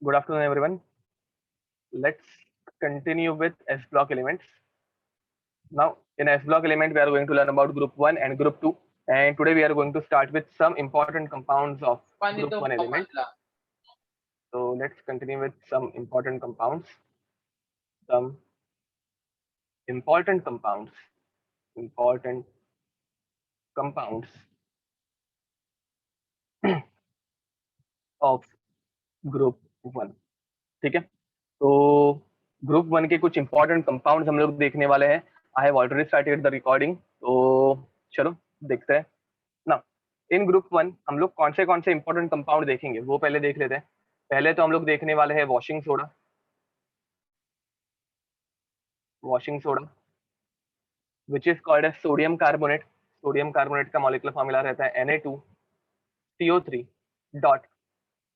Good afternoon, everyone. Let's continue with S block elements. Now, in S block element, we are going to learn about group 1 and group 2. And today we are going to start with some important compounds of group 1 element. So let's continue with some important compounds. Some important compounds. Important compounds of group 1. ठीक है, तो group 1 के कुछ important compounds हम लोग देखने वाले हैं. I have already started the recording, तो चलो देखते हैं ना. इन ग्रुप 1 हम लोग कौन से इंपॉर्टेंट कंपाउंड देखेंगे वो पहले देख लेते हैं. पहले तो हम लोग देखने वाले हैं washing soda. Washing soda which is called as sodium carbonate. Sodium carbonate का मॉलिक्यूलर फॉर्मूला रहता है Na2CO3 dot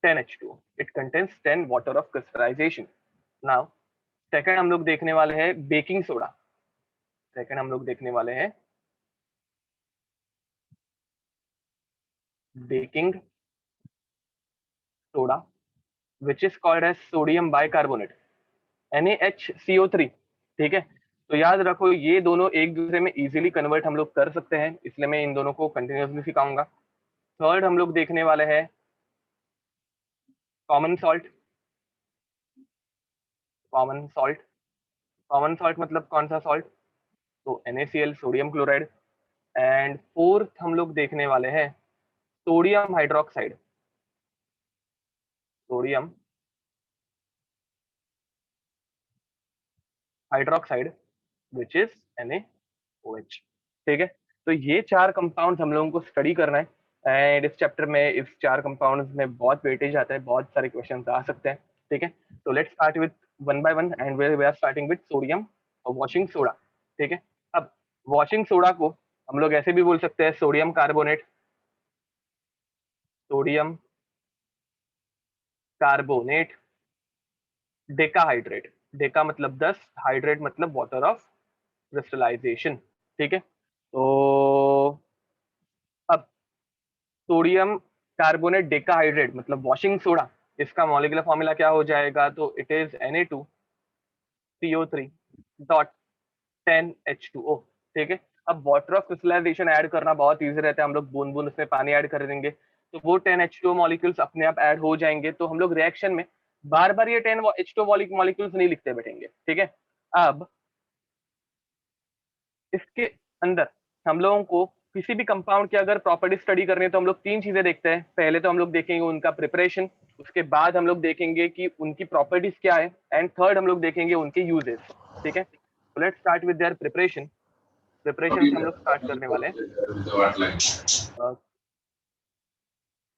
10H2O. It contains 10 water of crystallization. Now, second हम लोग देखने वाले हैं बेकिंग सोडा. सेकंड हम लोग देखने वाले हैं baking soda which is called as sodium bicarbonate NaHCO3. ठीक है, तो याद रखो ये दोनों एक दूसरे में इजीली कन्वर्ट हम लोग कर सकते हैं, इसलिए मैं इन दोनों को कंटिन्यूसली सिखाऊंगा. थर्ड हम लोग देखने वाले हैं common salt. Common salt, common salt मतलब कौन सा सॉल्ट? तो NaCl, sodium chloride. And fourth हम लोग देखने वाले हैं sodium hydroxide. Sodium hydroxide which is NaOH. ठीक है, तो ये चार कंपाउंड्स हम लोगों को स्टडी करना है. एंड इस चैप्टर में इस चार कंपाउंड्स में बहुत वेटेज आता है, बहुत सारे क्वेश्चंस आ सकते हैं. ठीक है, तो let's start with one by one and we are starting with sodium और वॉशिंग सोडा. ठीक है, अब वॉशिंग सोडा को हम लोग ऐसे भी बोल सकते हैं sodium carbonate. Sodium carbonate decahydrate. Deka मतलब 10, हाइड्रेट मतलब वाटर ऑफ क्रिस्टलाइजेशन. ठीक है, तो अब सोडियम कार्बोनेट डेकाहाइड्रेट मतलब वॉशिंग सोडा, इसका मॉलिक्यूलर फॉर्मूला क्या हो जाएगा? तो it is Na2CO3 dot 10H2O. ठीक है, अब वाटर ऑफ क्रिस्टलाइजेशन ऐड करना बहुत इजी रहता है. हम लोग बूंद बूंद उसमें पानी ऐड कर देंगे तो वो 10H2O मॉलिक्यूल्स अपने आप ऐड हो जाएंगे. तो हम लोग रिएक्शन में बार बार ये 10H2O मॉलिक्यूल्स नहीं लिखते बैठेंगे. ठीक है, अब इसके अंदर हम लोगों को किसी भी कंपाउंड की अगर प्रॉपर्टी स्टडी करनी है तो हम लोग तीन चीजें देखते हैं. पहले तो हम लोग देखेंगे उनका प्रिपरेशन, उसके बाद हम लोग देखेंगे कि उनकी प्रॉपर्टीज क्या है, एंड थर्ड हम लोग देखेंगे उनके यूजेस. ठीक है, तो let's start with their preparation. Preparation से हम लोग स्टार्ट करने वाले हैं.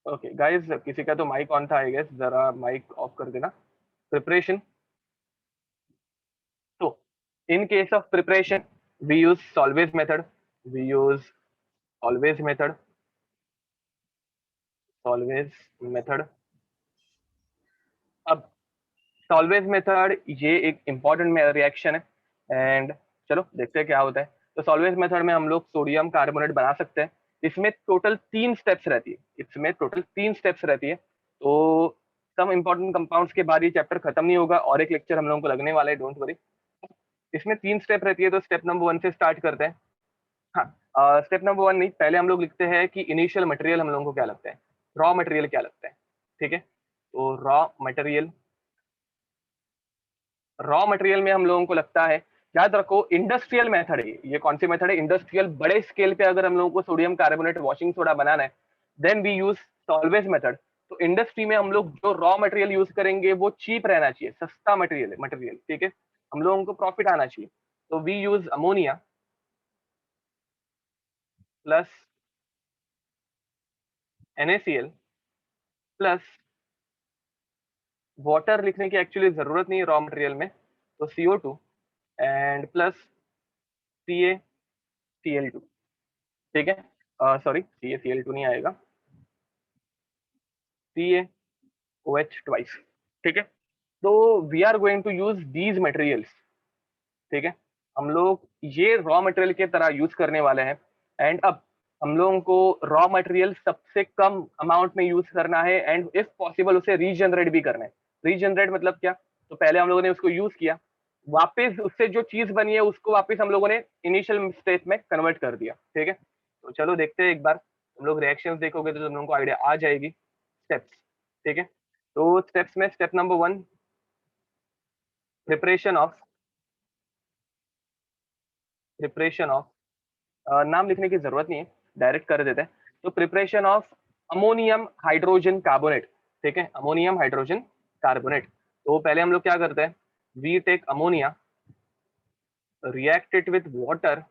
ओके गाइस, किसी का तो माइक ऑन था, आई गेस, जरा माइक ऑफ कर देना. प्रिपरेशन. तो in case of preparation we use Solvay's method. We use Solvay's method. Solvay's method. अब Solvay's method ये एक इंपॉर्टेंट रिएक्शन है एंड चलो देखते हैं क्या होता है. तो Solvay's method में हम लोग सोडियम कार्बोनेट बना सकते हैं. इसमें टोटल 3 स्टेप्स रहती है. इसमें टोटल 3 स्टेप्स रहती है. तो सम इंपॉर्टेंट कंपाउंड्स के बाद ये चैप्टर खत्म नहीं होगा और एक लेक्चर हम लोगों को लगने वाला है, डोंट वरी. इसमें 3 स्टेप रहती है, तो स्टेप नंबर 1 से स्टार्ट करते हैं. हाँ, स्टेप नंबर 1 नहीं, पहले हम लोग लिखते हैं कि इनिशियल मटेरियल हम लोगों को क्या लगता है, रॉ मटेरियल क्या लगता है. ठीक है, तो रॉ मटेरियल में हम लोगों को लगता है, याद रखो इंडस्ट्रियल मेथड है ये. कौन सी मेथड है? इंडस्ट्रियल. बड़े स्केल पे अगर हम लोगों को सोडियम कार्बोनेट वॉशिंग सोडा बनाना है then we use Solvay method. तो इंडस्ट्री में हम लोग जो रॉ मटेरियल यूज करेंगे वो चीप रहना चाहिए, सस्ता मटेरियल. ठीक है, हम लोगों को प्रॉफिट आना चाहिए. तो we use ammonia plus NaCl plus water. लिखने की एक्चुअली जरूरत नहीं है रॉ मटेरियल में, तो CO2 एंड प्लस CaCl2. ठीक है, सॉरी CaCl2 नहीं आएगा, CaOH ट्वाइस. ठीक है, तो we are going to use these materials. ठीक है, हम लोग ये रॉ मटेरियल के तरह यूज करने वाले हैं. एंड अब हम लोगों को रॉ मटेरियल सबसे कम अमाउंट में यूज करना है एंड इफ पॉसिबल उसे रीजनरेट भी करना है. रीजनरेट मतलब क्या, तो पहले हम लोगों ने उसको यूज किया, वापस उससे जो चीज बनी है उसको वापस हम लोगों ने इनिशियल स्टेट में कन्वर्ट कर दिया, ठीक है। तो चलो देखते हैं एक बार, तुम लोग रिएक्शंस देखोगे तो तुम लोगों को आइडिया आ जाएगी स्टेप्स, ठीक है। तो स्टेप्स में step number 1, preparation of preparation of नाम लिखने की जरूरत नहीं है, डायरेक्ट कर देते हैं। तो preparation of ammonium hydrogen carbonate, ठीक है, अमोनियम हाइड्रोजन कार्बोनेट। तो पहले हम लोग क्या करते हैं, we take ammonia, react it with water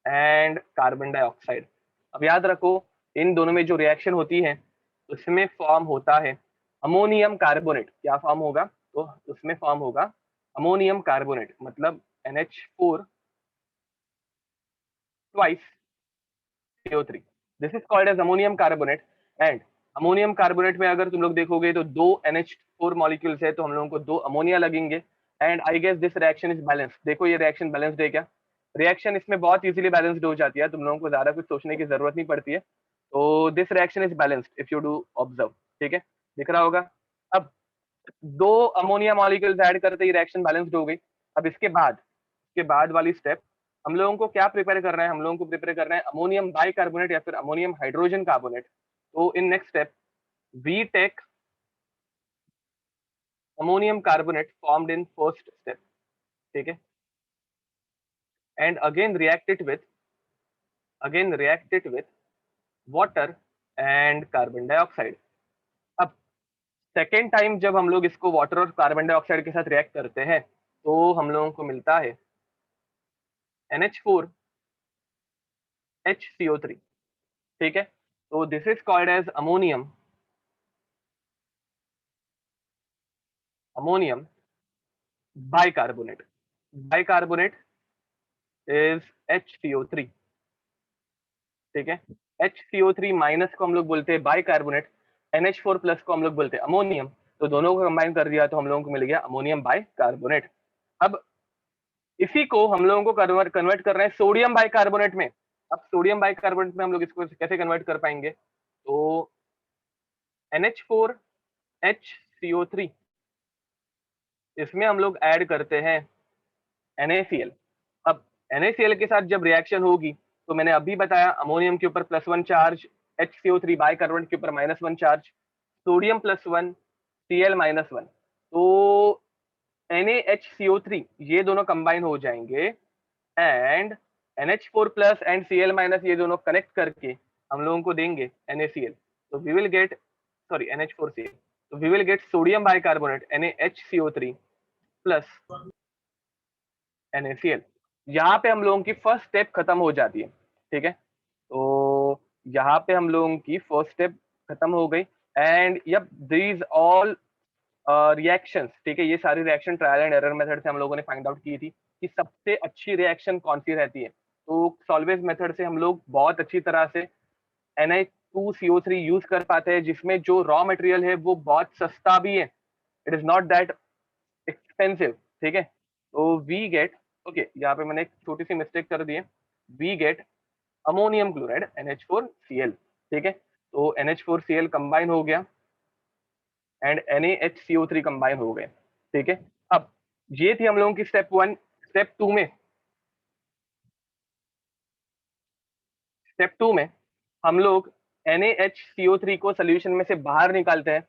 and carbon dioxide. अब याद रखो, इन दोनों में जो रिएक्शन होती है उसमें फॉर्म होता है अमोनियम कार्बोनेट। क्या फॉर्म होगा, तो उसमें फॉर्म होगा अमोनियम कार्बोनेट, मतलब NH4 twice CO3। This is called as ammonium carbonate. And ammonium carbonate में अगर तुम लोग देखोगे तो दो NH4 मॉलिक्यूल्स है, तो हम लोगों को दो अमोनिया लगेंगे। And I guess this reaction is balanced. देखो ये रिएक्शन बैलेंस्ड है क्या, रिएक्शन इसमें बहुत इजीली बैलेंस्ड हो जाती है, तुम लोगों को ज्यादा कुछ सोचने की जरूरत नहीं पड़ती है। तो this reaction is balanced if you do observe, ठीक है, दिख रहा होगा। अब दो अमोनिया मॉलिक्यूल्स ऐड करते ही रिएक्शन बैलेंस्ड हो गई। अब इसके बाद वाली स्टेप हम लोगों को क्या प्रिपेयर करना है, हम लोगों को प्रिपेयर करना है अमोनियम बाइकार्बोनेट या फिर अमोनियम हाइड्रोजन कार्बोनेट। तो in next step we take ammonium carbonate formed in first step, ठीक है, and again react it with water and carbon dioxide. अब सेकेंड टाइम जब हम लोग इसको वाटर और कार्बन डाइऑक्साइड के साथ रिएक्ट करते हैं तो हम लोगों को मिलता है NH4 HCO3, ठीक है। तो this is called as ammonium bicarbonate. Bicarbonate is HCO3, ठीक है। HCO3 माइनस को हम लोग बोलते हैं बाइकार्बोनेट, NH4 प्लस को हम लोग बोलते हैं अमोनियम। तो दोनों को कंबाइन कर दिया तो हम लोगों को मिल गया अमोनियम बाइकार्बोनेट। अब इसी को हम लोगों को कन्वर्ट कर रहे हैं सोडियम बाइकार्बोनेट में। अब सोडियम बाइकार्बोनेट में हम लोग इसको कैसे कन्वर्ट कर पाएंगे, तो NH4 HCO3, इसमें हम लोग ऐड करते हैं NaCl। अब NaCl के साथ जब रिएक्शन होगी तो मैंने अभी बताया अमोनियम के ऊपर +1 चार्ज, HCO3 बाइकार्बोनेट के ऊपर -1 चार्ज, सोडियम +1 Cl-1। तो NaHCO3 ये दोनों कंबाइन हो जाएंगे and NH4 plus and Cl minus ये दोनों कनेक्ट करके हम लोगों को देंगे NaCl। तो वी विल गेट NH4Cl, तो we will get sodium bicarbonate NaHCO3 plus NaCl। यहाँ पे हम लोगों की फर्स्ट स्टेप खत्म हो जाती है, ठीक है। तो यहाँ पे हम लोगों की फर्स्ट स्टेप खत्म हो गई and yup these all reactions, ठीक है, ये सारी reaction trial and error method से हम लोगों ने फाइंड आउट की थी कि सबसे अच्छी रिएक्शन कौन सी रहती है। तो सॉल्वेज मेथड से हम लोग बहुत अच्छी तरह से Na2CO3 यूज कर पाते हैं, जिसमें जो रॉ मटेरियल है वो बहुत सस्ता भी है, it is not that expensive, ठीक है। तो वी गेट, ओके, यहाँ पे मैंने एक छोटी सी मिस्टेक कर दी है, we get ammonium chloride NH4Cl, ठीक है। तो NH4Cl कंबाइन हो गया एंड NaHCO3 कंबाइन हो गए, ठीक है। अब ये थी हम लोगों की स्टेप 1। स्टेप टू में हम लोग NaHCO3 को सोल्यूशन में से बाहर निकालते हैं,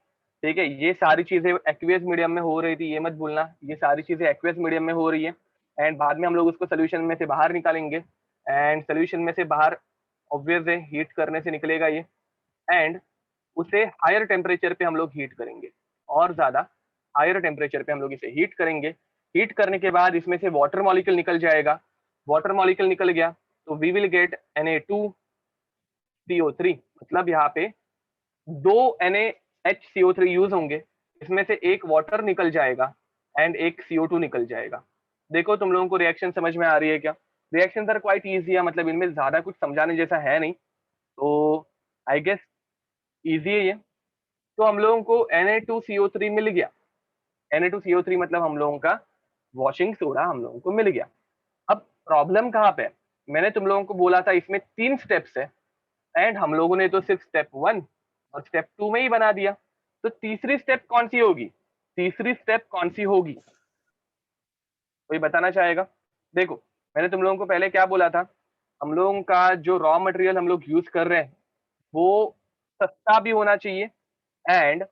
ठीक है। ये सारी चीजें एक्वियस मीडियम में हो रही थी, ये मत भूलना, ये सारी चीजें एक्वियस मीडियम में हो रही है एंड बाद में हम लोग उसको सोल्यूशन में से बाहर निकालेंगे एंड सोल्यूशन में से बाहर ऑब्वियस है हीट करने से निकलेगा ये एंड उसे हायर टेम्परेचर पे हम लोग हीट करेंगे, और ज्यादा हायर टेम्परेचर पे हम लोग इसे हीट करेंगे। हीट करने के बाद इसमें से वाटर मॉलिक्यूल निकल जाएगा, वाटर मॉलिक्यूल निकल गया तो वी विल गेट Na2CO3, मतलब यहाँ पे दो NaHCO3 यूज होंगे, इसमें से एक वाटर निकल जाएगा एंड एक CO2 निकल जाएगा। देखो तुम लोगों को रिएक्शन समझ में आ रही है क्या, रिएक्शन आर क्वाइट इजी है, मतलब इनमें ज्यादा कुछ समझाने जैसा है नहीं, तो आई गेस इजी है ये। तो हम लोगों को Na2CO3 मिल गया, Na2CO3 मतलब हम लोगों का वॉशिंग सोडा हम लोगों को मिल गया। अब प्रॉब्लम कहाँ पे है, मैंने तुम लोगों को बोला था इसमें 3 स्टेप्स है एंड हम लोगों ने तो सिर्फ स्टेप 1 और स्टेप 2 में ही बना दिया, तो तीसरी स्टेप कौन सी होगी, तीसरी स्टेप कौन सी होगी, कोई बताना चाहेगा? देखो, मैंने तुम लोगों को पहले क्या बोला था, हम लोगों का जो रॉ मटेरियल हम लोग यूज कर रहे हैं वो सस्ता भी होना चाहिए, एंड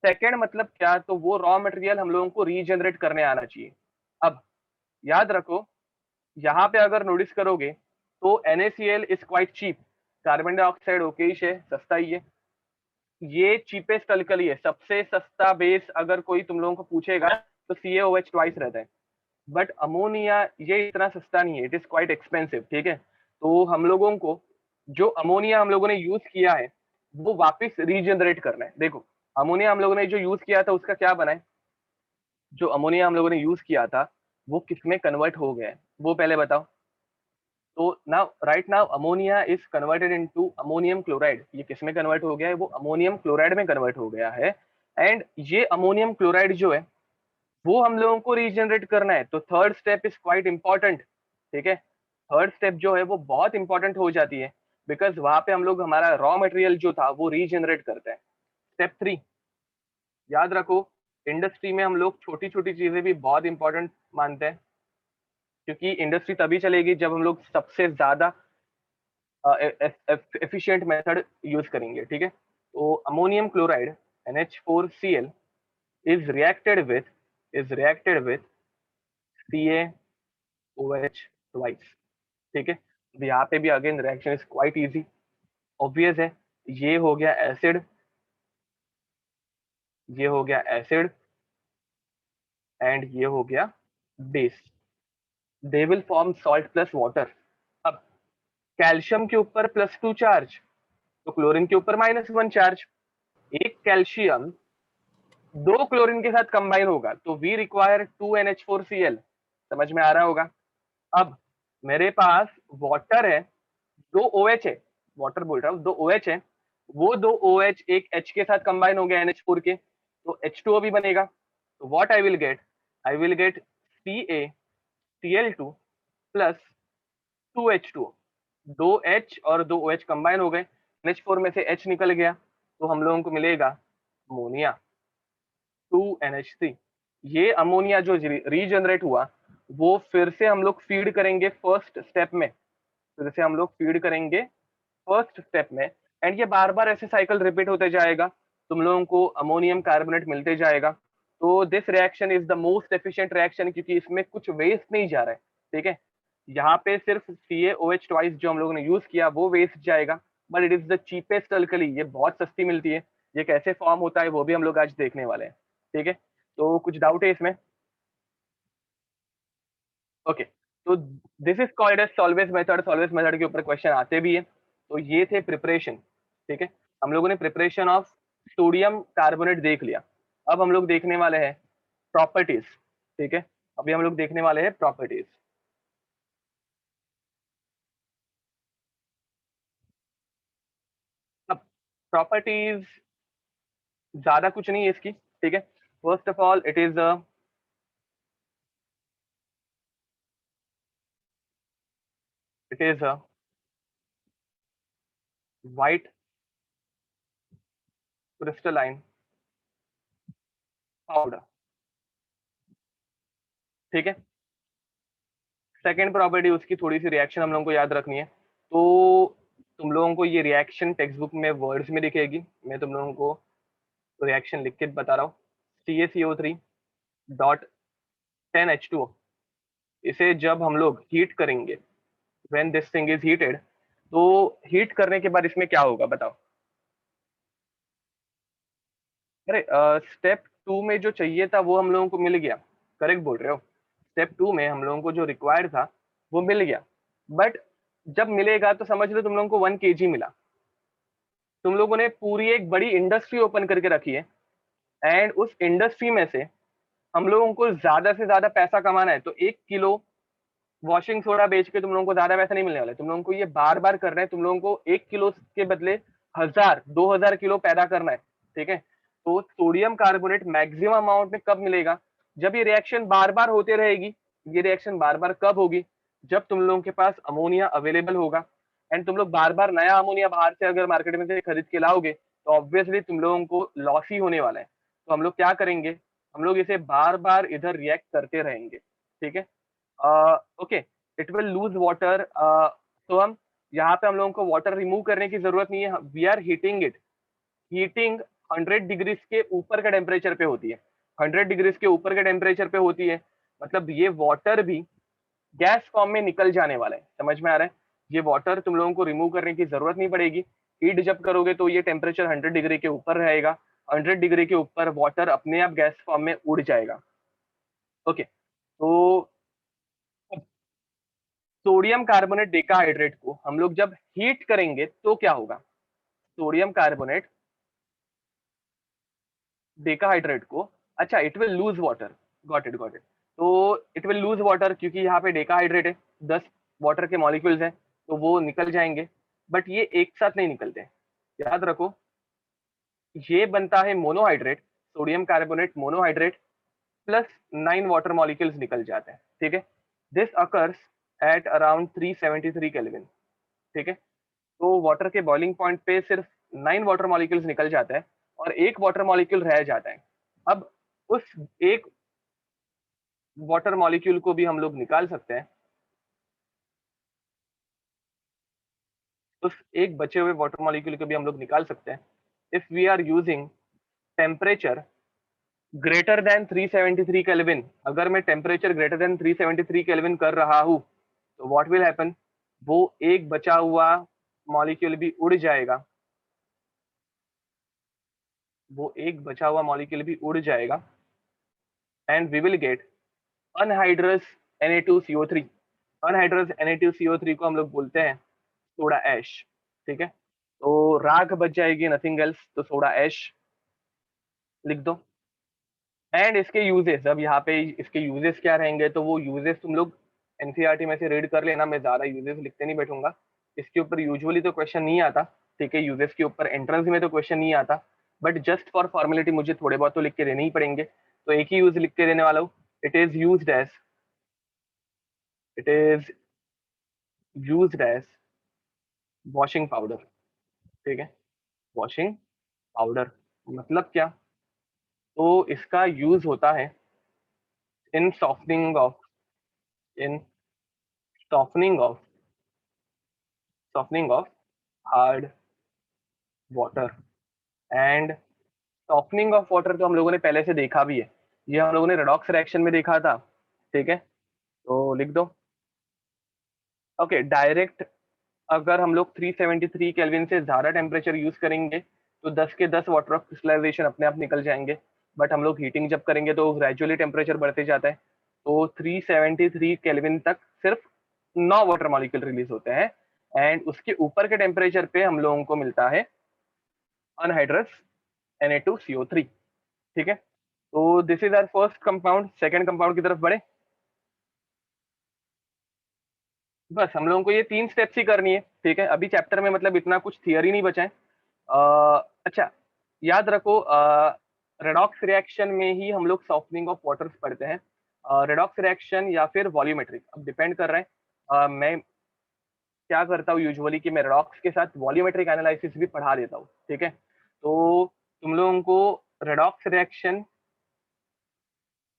सेकेंड मतलब क्या, तो वो रॉ मटेरियल हम लोगों को रीजनरेट करने आना चाहिए। अब याद रखो, यहाँ पे अगर नोटिस करोगे तो NaCl is quite cheap, carbon dioxide ओकेश है, सस्ता ही है, ये चीपेस्ट अल्कली है, सबसे सस्ता बेस अगर कोई तुम लोगों को पूछेगा तो CaOH ट्वाइस रहता है। बट अमोनिया ये इतना सस्ता नहीं है, इट इज क्वाइट एक्सपेंसिव, ठीक है। तो हम लोगों को जो अमोनिया हम लोगों ने यूज किया है वो वापस रीजनरेट करना है। देखो, अमोनिया हम लोगों ने जो यूज किया था उसका क्या बना है, जो अमोनिया हम लोगों ने यूज किया था वो किसमें कन्वर्ट हो गया है, वो पहले बताओ। तो now right now ammonia is converted into ammonium chloride, ये किसमें कन्वर्ट हो गया है, वो अमोनियम क्लोराइड में कन्वर्ट हो गया है। एंड ये अमोनियम क्लोराइड जो है वो हम लोगों को रीजनरेट करना है, तो third step is quite important, ठीक है। थर्ड स्टेप जो है वो बहुत इंपॉर्टेंट हो जाती है, बिकॉज वहां पे हम लोग हमारा रॉ मटेरियल जो था वो रीजनरेट करते हैं। स्टेप 3, याद रखो, इंडस्ट्री में हम लोग छोटी छोटी चीजें भी बहुत इंपॉर्टेंट मानते हैं, क्योंकि इंडस्ट्री तभी चलेगी जब हम लोग सबसे ज्यादा एफिशिएंट मेथड यूज करेंगे, ठीक है। तो ammonium chloride NH4Cl is reacted with is reacted with CaOH twice, ठीक है। तो यहाँ पे भी again reaction is quite easy, obvious है, ये हो गया एसिड, ये हो गया एसिड, एंड ये हो गया base, they will form salt plus water. अब कैल्शियम के ऊपर +2 चार्ज, तो क्लोरीन के ऊपर -1 चार्ज, एक कैल्शियम दो क्लोरीन के साथ कंबाइन होगा तो वी रिक्वायर 2NH4Cl, समझ में आ रहा होगा। अब मेरे पास वाटर है, दो OH है, वाटर बोल रहा हूँ, दो OH है, वो दो OH एक H के साथ कंबाइन हो गया NH4 के, तो H2O भी बनेगा। तो what I will get CaCl2 plus 2H2O, दो H और दो OH कंबाइन हो गए, NH4 में से H निकल गया, तो हम लोगों को मिलेगा अमोनिया 2NH3। ये अमोनिया जो रीजनरेट हुआ वो फिर से हम लोग फीड करेंगे फर्स्ट स्टेप में, फिर से हम लोग फीड करेंगे फर्स्ट स्टेप में, एंड ये बार बार ऐसे साइकिल रिपीट होते जाएगा, तुम लोगों को अमोनियम कार्बोनेट मिलते जाएगा। तो this reaction is the most efficient reaction, क्योंकि इसमें कुछ वेस्ट नहीं जा रहा है, ठीक है। यहाँ पे सिर्फ CaOH ट्वाइस जो हम लोगों ने यूज किया वो वेस्ट जाएगा, but it is the cheapest alkali, ये बहुत सस्ती मिलती है, ये कैसे फॉर्म होता है वो भी हम लोग आज देखने वाले हैं, ठीक है। तो कुछ डाउट है इसमें? ओके, तो this is called as Solvay method, Solvay method के ऊपर क्वेश्चन आते भी है। तो ये थे प्रिपरेशन, ठीक है, हम लोगों ने प्रिपरेशन ऑफ सोडियम कार्बोनेट देख लिया। अब हम लोग देखने वाले हैं प्रॉपर्टीज, ठीक है, अभी हम लोग देखने वाले हैं प्रॉपर्टीज। अब प्रॉपर्टीज ज्यादा कुछ नहीं है इसकी, ठीक है। First of all it is a white crystalline powder, ठीक है। सेकेंड प्रॉपर्टी उसकी थोड़ी सी रिएक्शन हम लोगों को याद रखनी है, तो तुम लोगों को ये रिएक्शन टेक्स्ट बुक में वर्ड्स में दिखेगी, मैं तुम लोगों को रिएक्शन लिख के बता रहा हूँ। CaCO3.10H2O, इसे जब हम लोग हीट करेंगे, when this thing is heated, तो हीट करने के बाद इसमें क्या होगा बताओ? अरे स्टेप 2 में जो चाहिए था वो हम लोगों को मिल गया, करेक्ट बोल रहे हो। स्टेप 2 में हम लोगों को जो रिक्वायर्ड था वो मिल गया, बट जब मिलेगा तो समझ लो तुम लोगों को 1 kg मिला, तुम लोगों ने पूरी एक बड़ी इंडस्ट्री ओपन करके रखी है, एंड उस इंडस्ट्री में से हम लोगों को ज्यादा से ज्यादा पैसा कमाना है, तो 1 किलो वॉशिंग सोडा बेच के तुम लोगों को ज्यादा पैसा नहीं मिलने वाला है, तुम लोगों को ये बार बार करना है, तुम लोगों को 1 किलो के बदले 1000 2000 किलो पैदा करना है, ठीक है। तो सोडियम कार्बोनेट मैक्सिमम अमाउंट में कब मिलेगा, जब ये रिएक्शन बार बार होते रहेगी। ये रिएक्शन बार बार कब होगी, जब तुम लोगों के पास अमोनिया अवेलेबल होगा, एंड तुम लोग बार बार नया अमोनिया बाहर से अगर मार्केट में से खरीद के लाओगे तो ऑब्वियसली तुम लोगों को लॉस ही होने वाला है। तो हम लोग क्या करेंगे, हम लोग इसे बार बार इधर रिएक्ट करते रहेंगे, ठीक है। Okay, it will lose water. तो हम यहाँ पे हम लोगों को वाटर रिमूव करने की जरूरत नहीं है, we are heating it. Heating 100 degrees के ऊपर के टेम्परेचर पे होती है, 100 डिग्रीज के ऊपर के टेम्परेचर पे होती है, मतलब ये वाटर भी गैस फॉर्म में निकल जाने वाला है। समझ में आ रहा है? ये वाटर तुम लोगों को रिमूव करने की जरूरत नहीं पड़ेगी। हीट जब करोगे तो ये टेम्परेचर 100 डिग्री के ऊपर रहेगा, 100 डिग्री के ऊपर वाटर अपने आप गैस फॉर्म में उड़ जाएगा। ओके, तो सोडियम कार्बोनेट डेकाहाइड्रेट को हम लोग जब हीट करेंगे तो क्या होगा? सोडियम कार्बोनेट डेकाहाइड्रेट को, अच्छा, it will lose water. Got it, got it. तो इट विल लूज वाटर क्योंकि यहाँ पे डेकाहाइड्रेट है, 10 वाटर के मॉलिक्यूल्स हैं, तो वो निकल जाएंगे। बट ये एक साथ नहीं निकलते, याद रखो। ये बनता है monohydrate, sodium carbonate monohydrate plus 9 water molecules निकल जाते हैं, ठीक है। This occurs at around 373 kelvin, ठीक है। तो वाटर के बॉइलिंग पॉइंट पे सिर्फ 9 वाटर मॉलिक्यूल्स निकल जाता है और एक वाटर मॉलिक्यूल रह जाता है। अब उस एक वाटर मॉलिक्यूल को भी हम लोग निकाल सकते हैं, उस एक बचे हुए वाटर मॉलिक्यूल को भी हम लोग निकाल सकते हैं if we are using temperature greater than 373 kelvin. अगर मैं टेम्परेचर ग्रेटर देन 373 केल्विन कर रहा हूं तो व्हाट विल हैपन, वो एक बचा हुआ मॉलिक्यूल भी उड़ जाएगा, वो एक बचा हुआ मॉलिक्यूल भी उड़ जाएगा and we will get anhydrous Na2CO3। Anhydrous Na2CO3 को हम लोग बोलते हैं सोडा ऐश, ठीक है। तो राख बच जाएगी, नथिंग एल्स, तो सोडा ऐश लिख दो। एंड इसके यूजेस, अब यहाँ पे इसके यूजेस क्या रहेंगे, तो वो यूजेस तुम लोग एनसीईआरटी में से रीड कर लेना, मैं ज्यादा यूजेस लिखते नहीं बैठूंगा। इसके ऊपर यूजुअली तो क्वेश्चन नहीं आता, ठीक है, यूजेस के ऊपर एंट्रेंस में तो क्वेश्चन नहीं आता, बट जस्ट फॉर फॉर्मेलिटी मुझे थोड़े बहुत तो लिख के देने ही पड़ेंगे, तो एक ही यूज लिख के देने वाला हूँ। It is used as, it is used as washing powder, ठीक है। वॉशिंग पाउडर मतलब क्या? तो इसका यूज होता है in softening of, in softening of, softening of hard water. And softening of water तो हम लोगों ने पहले से देखा भी है, ये हम लोगों ने रेडॉक्स रिएक्शन में देखा था, ठीक है। तो लिख दो। ओके, डायरेक्ट अगर हम लोग 373 केल्विन से ज्यादा टेम्परेचर यूज करेंगे तो 10 के 10 वाटर ऑफ क्रिस्टलाइजेशन अपने आप निकल जाएंगे। बट हम लोग हीटिंग जब करेंगे तो ग्रेजुअली टेम्परेचर बढ़ते जाता है, तो 373 केल्विन तक सिर्फ 9 वाटर मॉलिक्यूल रिलीज होते हैं एंड उसके ऊपर के टेम्परेचर पे हम लोगों को मिलता है अनहाइड्रस Na2CO3, ठीक है। तो this is our first compound. Second compound की तरफ बढ़े। बस हम लोगों को ये 3 स्टेप्स ही करनी है, ठीक है। अभी चैप्टर में मतलब इतना कुछ थियरी नहीं बचा है। अच्छा, याद रखो, रेडॉक्स रिएक्शन में ही हम लोग सॉफ्टनिंग ऑफ वाटर्स पढ़ते हैं, रेडॉक्स रिएक्शन या फिर वॉल्यूमेट्रिक, अब डिपेंड कर रहा है। मैं क्या करता हूँ यूजुअली कि मैं रेडॉक्स के साथ वॉल्यूमेट्रिक एनालिसिस भी पढ़ा देता हूँ, ठीक है। तो तुम लोगों को रेडॉक्स रिएक्शन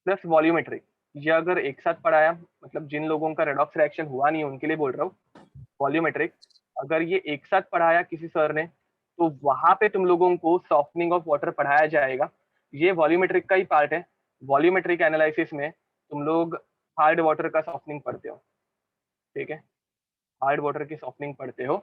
प्लस वॉल्यूमेट्रिक, ये अगर एक साथ पढ़ाया, मतलब जिन लोगों का रेडॉक्स रिएक्शन हुआ नहीं उनके लिए बोल रहा हूँ, वॉल्यूमेट्रिक अगर ये एक साथ पढ़ाया किसी सर ने तो वहां पे तुम लोगों को सॉफ्टनिंग ऑफ वाटर पढ़ाया जाएगा, ये वॉल्यूमेट्रिक का ही पार्ट है। वॉल्यूमेट्रिक एनालिसिस में तुम लोग हार्ड वाटर का सॉफ्टनिंग पढ़ते हो, ठीक है, हार्ड वाटर की सॉफ्टनिंग पढ़ते हो,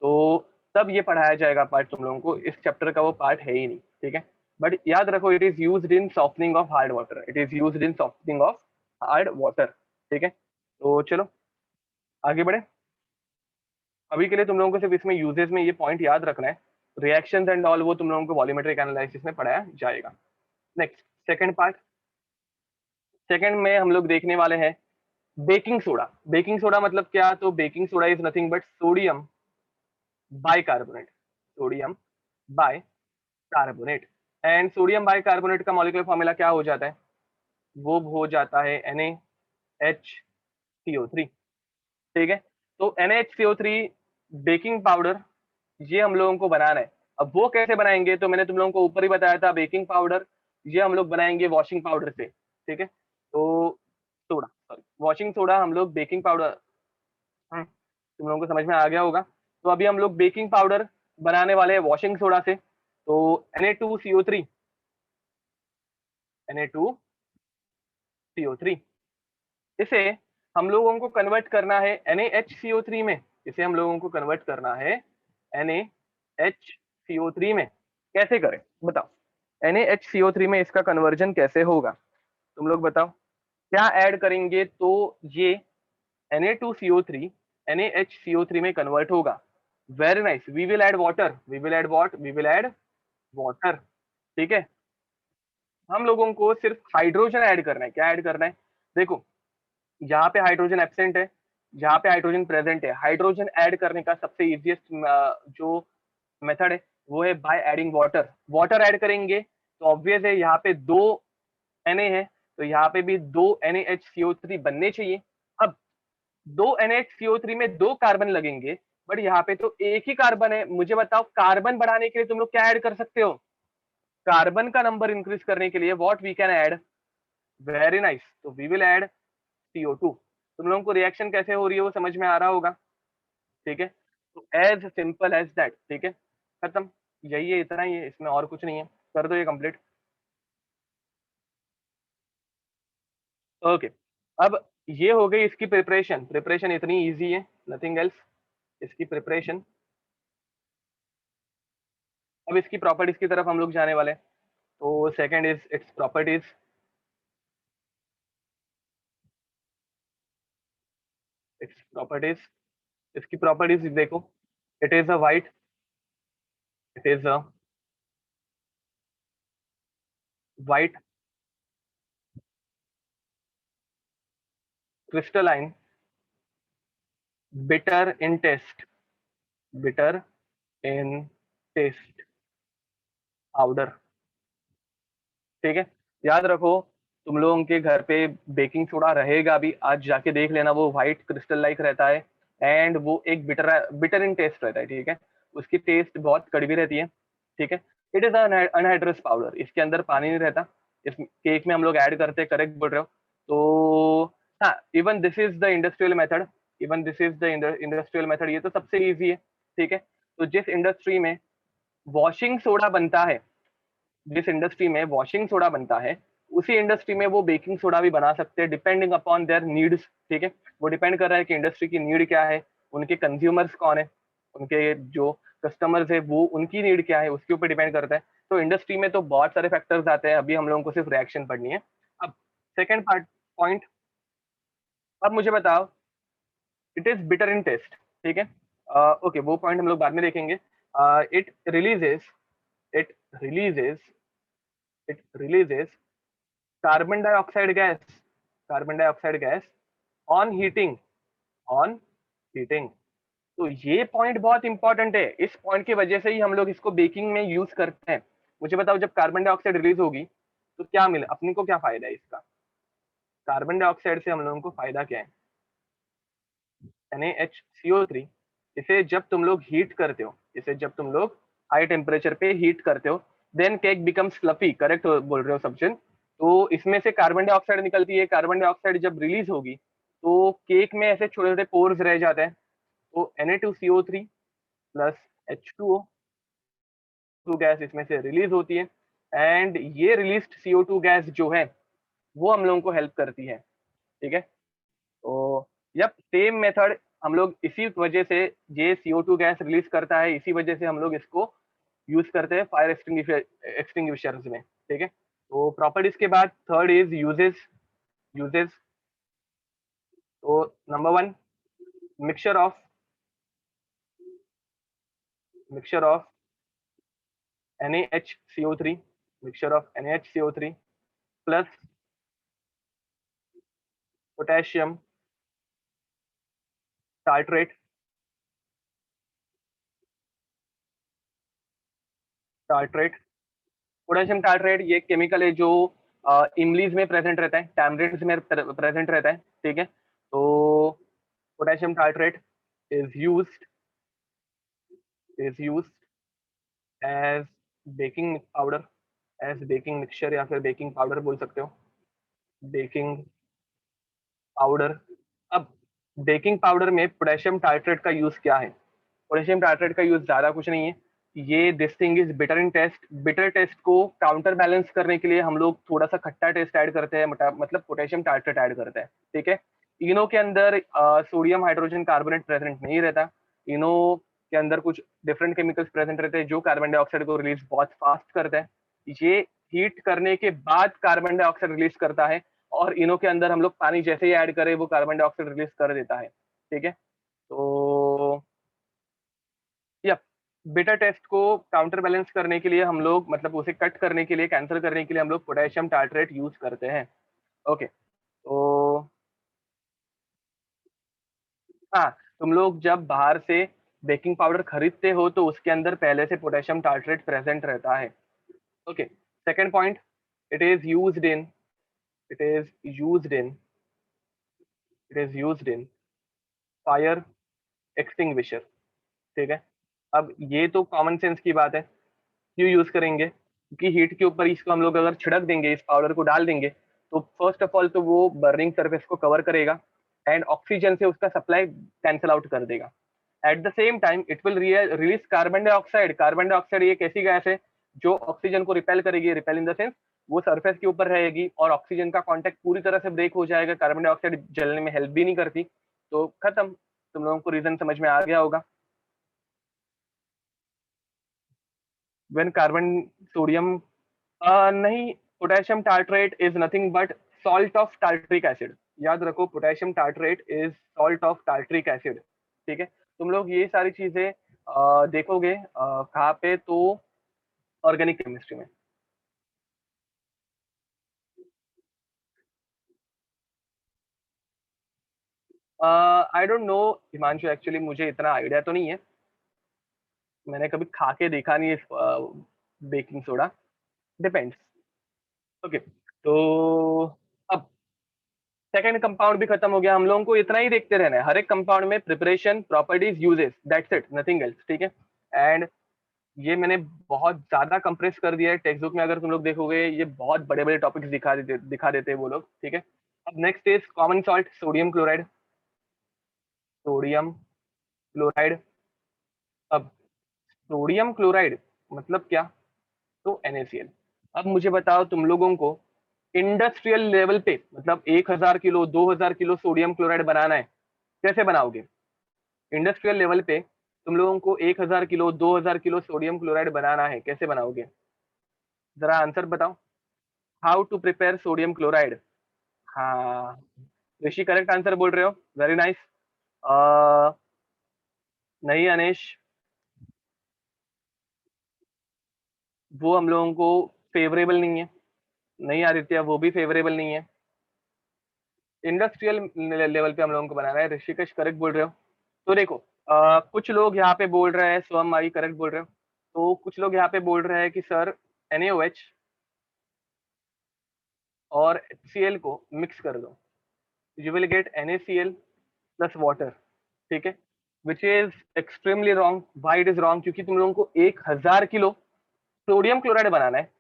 तो तब ये पढ़ाया जाएगा पार्ट तुम लोगों को, इस चैप्टर का वो पार्ट है ही नहीं, ठीक है। बट याद रखो, it is used in softening of hard water, it is used in softening of hard water, ठीक है। तो चलो आगे बढ़े। अभी के लिए तुम लोगों को सिर्फ इसमें यूजेस में ये पॉइंट याद रखना है, रिएक्शंस एंड ऑल वो तुम लोगों को वॉल्यूमेट्रिक एनालिसिस में पढ़ाया जाएगा। Next, second part. सेकंड में हम लोग देखने वाले हैं बेकिंग सोडा। बेकिंग सोडा मतलब क्या? तो baking soda is nothing but sodium bicarbonate, sodium bicarbonate. And sodium bicarbonate का मॉलिक्यूलर फॉर्मूला क्या हो जाता है? वो हो जाता है NaHCO3, ठीक है। तो NaHCO3 बेकिंग पाउडर, ये हम लोगों को बनाना है। अब वो कैसे बनाएंगे? तो मैंने तुम लोगों को ऊपर ही बताया था, बेकिंग पाउडर ये हम लोग बनाएंगे वॉशिंग पाउडर से, ठीक है। तो सोडा, सॉरी वॉशिंग सोडा हम लोग बेकिंग पाउडर, तुम लोगों को समझ में आ गया होगा। तो अभी हम लोग बेकिंग पाउडर बनाने वाले हैं वॉशिंग सोडा से। तो Na2CO3, Na2CO3, इसे हम लोगों को कन्वर्ट करना है NaHCO3 में। इसे हम लोगों को कन्वर्ट करना है NaHCO3 में। कैसे करें बताओ, NaHCO3 में इसका कन्वर्जन कैसे होगा, तुम लोग बताओ। क्या ऐड करेंगे तो ये Na2CO3 NaHCO3 में कन्वर्ट होगा। Very nice, we will add water, we will add what, we will add water, ठीक है। हम लोगों को सिर्फ हाइड्रोजन ऐड करना है। क्या ऐड करना है, देखो जहाँ पे हाइड्रोजन एब्सेंट है, जहाँ पे हाइड्रोजन प्रेजेंट है, हाइड्रोजन ऐड करने का सबसे इजीएस्ट जो मेथड है वो है by adding water. Water add करेंगे तो ऑब्वियस है यहाँ पे दो Na है, तो यहाँ पे भी दो NaHCO3 बनने चाहिए। अब दो NaHCO3 में दो कार्बन लगेंगे, बट यहाँ पे तो एक ही कार्बन है। मुझे बताओ कार्बन बढ़ाने के लिए तुम लोग क्या ऐड कर सकते हो, कार्बन का नंबर इंक्रीज करने के लिए what we can add, very nice, तो वी विल ऐड CO2। तुम लोगों को रिएक्शन कैसे हो रही है वो समझ में आ रहा होगा, ठीक है। तो एज सिंपल एज दैट, ठीक है, खत्म, यही है, इतना ही है, इसमें और कुछ नहीं है। कर दो ये कंप्लीट। ओके, अब ये हो गई इसकी प्रिपरेशन। प्रिपरेशन इतनी इजी है, नथिंग एल्स, इसकी प्रिपरेशन। अब इसकी प्रॉपर्टीज की तरफ हम लोग जाने वाले हैं। तो second is its properties, its properties, इसकी प्रॉपर्टीज देखो। It is a white, it is a white crystalline, bitter in taste, bitter in taste powder, ठीक है। याद रखो, तुम लोगों के घर पे बेकिंग सोडा रहेगा भी, आज जाके देख लेना, वो व्हाइट क्रिस्टल लाइक रहता है एंड वो एक बिटर बिटर इन टेस्ट रहता है, ठीक है। उसकी टेस्ट बहुत कड़वी रहती है, ठीक है। इट इज अनहाइड्रस पाउडर, इसके अंदर पानी नहीं रहता। इस केक में हम लोग ऐड करते हैं, करेक्ट बोल रहे हो। तो हाँ, even this is the industrial method, even this is the industrial method, ये तो सबसे ईजी है, ठीक है। तो जिस इंडस्ट्री में वॉशिंग सोडा बनता है, जिस इंडस्ट्री में वॉशिंग सोडा बनता है, उसी इंडस्ट्री में वो बेकिंग सोडा भी बना सकते हैं, डिपेंडिंग अपॉन देयर नीड्स, ठीक है। वो डिपेंड कर रहा है कि इंडस्ट्री की नीड क्या है, उनके कंज्यूमर्स कौन है, उनके जो कस्टमर्स है वो उनकी नीड क्या है, उसके ऊपर डिपेंड करता है। तो इंडस्ट्री में तो बहुत सारे फैक्टर्स आते हैं, अभी हम लोगों को सिर्फ रिएक्शन पढ़नी है। अब सेकेंड पार्ट पॉइंट, अब मुझे बताओ, it is bitter in taste, ठीक है। ओके, वो पॉइंट हम लोग बाद में देखेंगे। It releases, it releases, it releases carbon dioxide gas, carbon dioxide gas on heating, on heating. तो ये पॉइंट बहुत इंपॉर्टेंट है, इस पॉइंट की वजह से ही हम लोग इसको बेकिंग में यूज करते हैं। मुझे बताओ, जब कार्बन डाइऑक्साइड रिलीज होगी तो क्या मिले अपने को, क्या फायदा है इसका, कार्बन डाइऑक्साइड से हम लोगों को फायदा क्या है, NaHCO3, इसे जब तुम लोग हीट करते हो, इसे जब तुम लोग हाई टेम्परेचर पे हीट करते हो, then cake becomes fluffy, correct बोल रहे हो सचिन। तो इसमें से कार्बन डाइऑक्साइड निकलती है, कार्बन डाइऑक्साइड जब रिलीज होगी तो केक में ऐसे छोटे छोटे पोर्स रह जाते हैं। तो Na2CO3 plus H2O, to gas इसमें से रिलीज होती है, एंड ये रिलीज CO2 गैस जो है वो हम लोगों को हेल्प करती है, ठीक है। तो यप, सेम मेथड हम लोग इसी वजह से, ये CO2 गैस रिलीज करता है, इसी वजह से हम लोग इसको यूज करते हैं फायर एक्सटिंग्विशर्स में, ठीक है। तो प्रॉपर्टीज के बाद थर्ड इज यूजेस, यूजेस। तो number one, mixture of, mixture of NaHCO3, mixture of NaHCO3 plus potassium tartrate, tartrate, potassium tartrate ये केमिकल है जो इमलीज में प्रेजेंट रहता है, टैमरिंड्स में प्रेजेंट रहता है, ठीक है। तो potassium tartrate is used, is used as baking powder, as baking mixture या फिर बेकिंग पाउडर बोल सकते हो, बेकिंग पाउडर। अब बेकिंग पाउडर में पोटेशियम टाइट्रेट का यूज क्या है? पोटेशियम टाइट्रेट का यूज ज्यादा कुछ नहीं है, ये this thing is bitter in taste. Bitter taste को काउंटर बैलेंस करने के लिए हम लोग थोड़ा सा खट्टा टेस्ट ऐड करते हैं, मतलब पोटेशियम टाइट्रेट ऐड करते हैं, ठीक है। इनो के अंदर सोडियम हाइड्रोजन कार्बोनेट प्रेजेंट नहीं रहता। इनो के अंदर कुछ डिफरेंट केमिकल्स प्रेजेंट रहते हैं जो कार्बन डाइऑक्साइड को रिलीज बहुत फास्ट करते हैं। ये हीट करने के बाद कार्बन डाइऑक्साइड रिलीज करता है, और इनो के अंदर हम लोग पानी जैसे ही ऐड करें वो कार्बन डाइऑक्साइड रिलीज कर देता है, ठीक है। तो या बीटा टेस्ट को काउंटर बैलेंस करने के लिए हम लोग, मतलब उसे कट करने के लिए, कैंसिल करने के लिए हम लोग पोटेशियम टार्ट्रेट यूज करते हैं। ओके, तो हाँ, तुम लोग जब बाहर से बेकिंग पाउडर खरीदते हो तो उसके अंदर पहले से पोटेशियम टार्ट्रेट प्रेजेंट रहता है। Okay, second point, it is used in it is used in it is used in fire extinguisher, ठीक है। अब ये तो कॉमन सेंस की बात है, क्यों यूज करेंगे? क्योंकि हीट के ऊपर इसको हम लोग अगर छिड़क देंगे, इस पाउडर को डाल देंगे, तो फर्स्ट ऑफ ऑल तो वो बर्निंग सरफेस को कवर करेगा एंड ऑक्सीजन से उसका सप्लाई कैंसिल आउट कर देगा। At the same time it will release carbon dioxide. Carbon dioxide एक ऐसी गैस है जो ऑक्सीजन को रिपेल करेगी, रिपेल इन द सेंस वो सरफेस के ऊपर रहेगी और ऑक्सीजन का कांटेक्ट पूरी तरह से ब्रेक हो जाएगा, कार्बन डाइऑक्साइड जलने में हेल्प भी नहीं करती, तो खत्म। तुम लोगों को रीजन समझ में आ गया होगा। व्हेन कार्बन सोडियम नहीं, potassium tartrate is nothing but salt of tartaric acid. याद रखो, potassium tartrate is salt of tartaric acid, ठीक है। तुम लोग ये सारी चीजें देखोगे कहाँ पे? तो ऑर्गेनिक केमिस्ट्री में। आई डोंट नो हिमांशु, एक्चुअली मुझे इतना आइडिया तो नहीं है, मैंने कभी खा के देखा नहीं है बेकिंग सोडा, डिपेंड्स। ओके, तो अब सेकंड कंपाउंड भी खत्म हो गया, हम लोगों को इतना ही देखते रहना है, हर एक कंपाउंड में preparation, properties, uses, that's it, nothing else, ठीक है। एंड ये मैंने बहुत ज्यादा कंप्रेस कर दिया है टेक्स्ट बुक में, अगर तुम लोग देखोगे ये बहुत बड़े बड़े टॉपिक्स दिखा देते हैं वो लोग, ठीक है। अब next is common salt, sodium chloride. Sodium chloride. अब सोडियम क्लोराइड मतलब क्या? तो NaCl। अब मुझे बताओ, तुम लोगों को इंडस्ट्रियल लेवल पे, मतलब 1000 किलो 2000 किलो सोडियम क्लोराइड बनाना है, कैसे बनाओगे? इंडस्ट्रियल लेवल पे तुम लोगों को 1000 किलो 2000 किलो सोडियम क्लोराइड बनाना है, कैसे बनाओगे? जरा आंसर बताओ। How to prepare sodium chloride? हाँ, ऋषि करेक्ट आंसर बोल रहे हो, वेरी नाइस। नहीं अनिश, वो हम लोगों को फेवरेबल नहीं है। नहीं आदित्य, वो भी फेवरेबल नहीं है। इंडस्ट्रियल लेवल पे हम लोगों को बनाना है, ऋषिकेश करेक्ट बोल रहे हो। तो देखो, कुछ लोग यहाँ पे बोल रहे हैं, स्वम आई करेक्ट बोल रहे हो। तो कुछ लोग यहाँ पे बोल रहे हैं कि सर NaOH और HCl को मिक्स कर दो, you will gate NaCl plus water, ठीक है। Which is extremely wrong. Why it is wrong? क्योंकि तुम लोगों को 1000 किलो सोडियम क्लोराइड बनाना है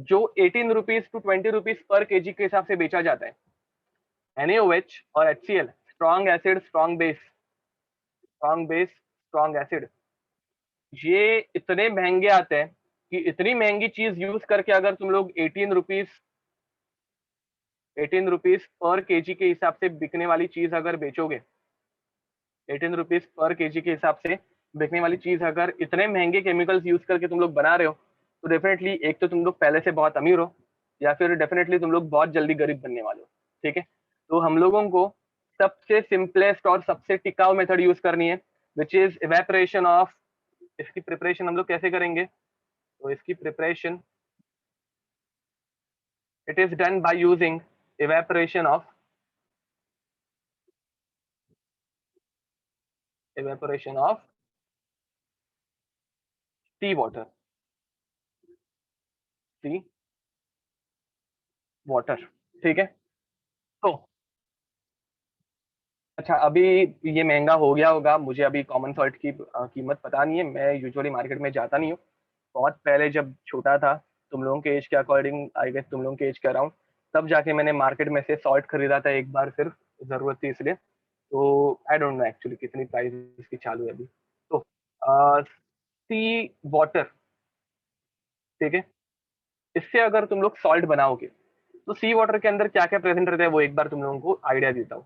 जो 18 rupees to 20 rupees per KG के हिसाब से बेचा जाता है। NaOH और HCl, strong acid, strong base, strong base, strong acid, ये इतने महंगे आते हैं कि इतनी महंगी चीज यूज करके अगर तुम लोग 18 रुपीज पर केजी के हिसाब से बिकने वाली चीज अगर बेचोगे, 18 रुपीज पर केजी के हिसाब से बिकने वाली चीज अगर इतने महंगे केमिकल्स यूज करके तुम लोग बना रहे हो, तो डेफिनेटली एक तो तुम लोग पहले से बहुत अमीर हो, या फिर डेफिनेटली तुम लोग बहुत जल्दी गरीब बनने वाले हो, ठीक है। तो हम लोगों को सबसे सिंपलेस्ट और सबसे टिकाऊ मेथड यूज करनी है, विच इज इवेपोरेशन ऑफ। इसकी प्रिपरेशन हम लोग कैसे करेंगे? तो इसकी preparation, it is done by using evaporation of evaporation of T water, T water, ठीक है। तो अच्छा, अभी ये महंगा हो गया होगा, मुझे अभी कॉमन सॉल्ट की कीमत पता नहीं है, मैं यूजुअली मार्केट में जाता नहीं हूँ। बहुत पहले जब छोटा था तुम लोगों के एज के अकॉर्डिंग, आई गेस तुम लोगों के एज के अराउंड, तब जाके मैंने मार्केट में से सॉल्ट खरीदा था एक बार, सिर्फ जरूरत थी इसलिए। तो आई डोंट नो एक्चुअली कितनी प्राइस इसकी चालू है अभी। तो सी वाटर, ठीक है, इससे अगर तुम लोग सॉल्ट बनाओगे तो सी वाटर के अंदर क्या क्या प्रेजेंट रहता है वो एक बार तुम लोगों को आइडिया देता हूँ।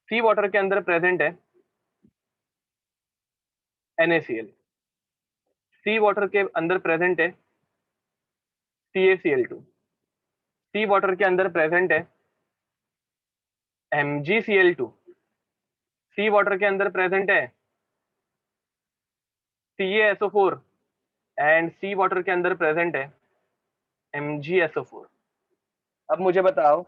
सी वाटर के अंदर प्रेजेंट है NaCl, सी वाटर के अंदर प्रेजेंट है CaCl2, सी वाटर के अंदर प्रेजेंट है MgCl2, सी वाटर के अंदर प्रेजेंट है CaSO4, एंड सी वाटर के अंदर प्रेजेंट है MgSO4। अब मुझे बताओ,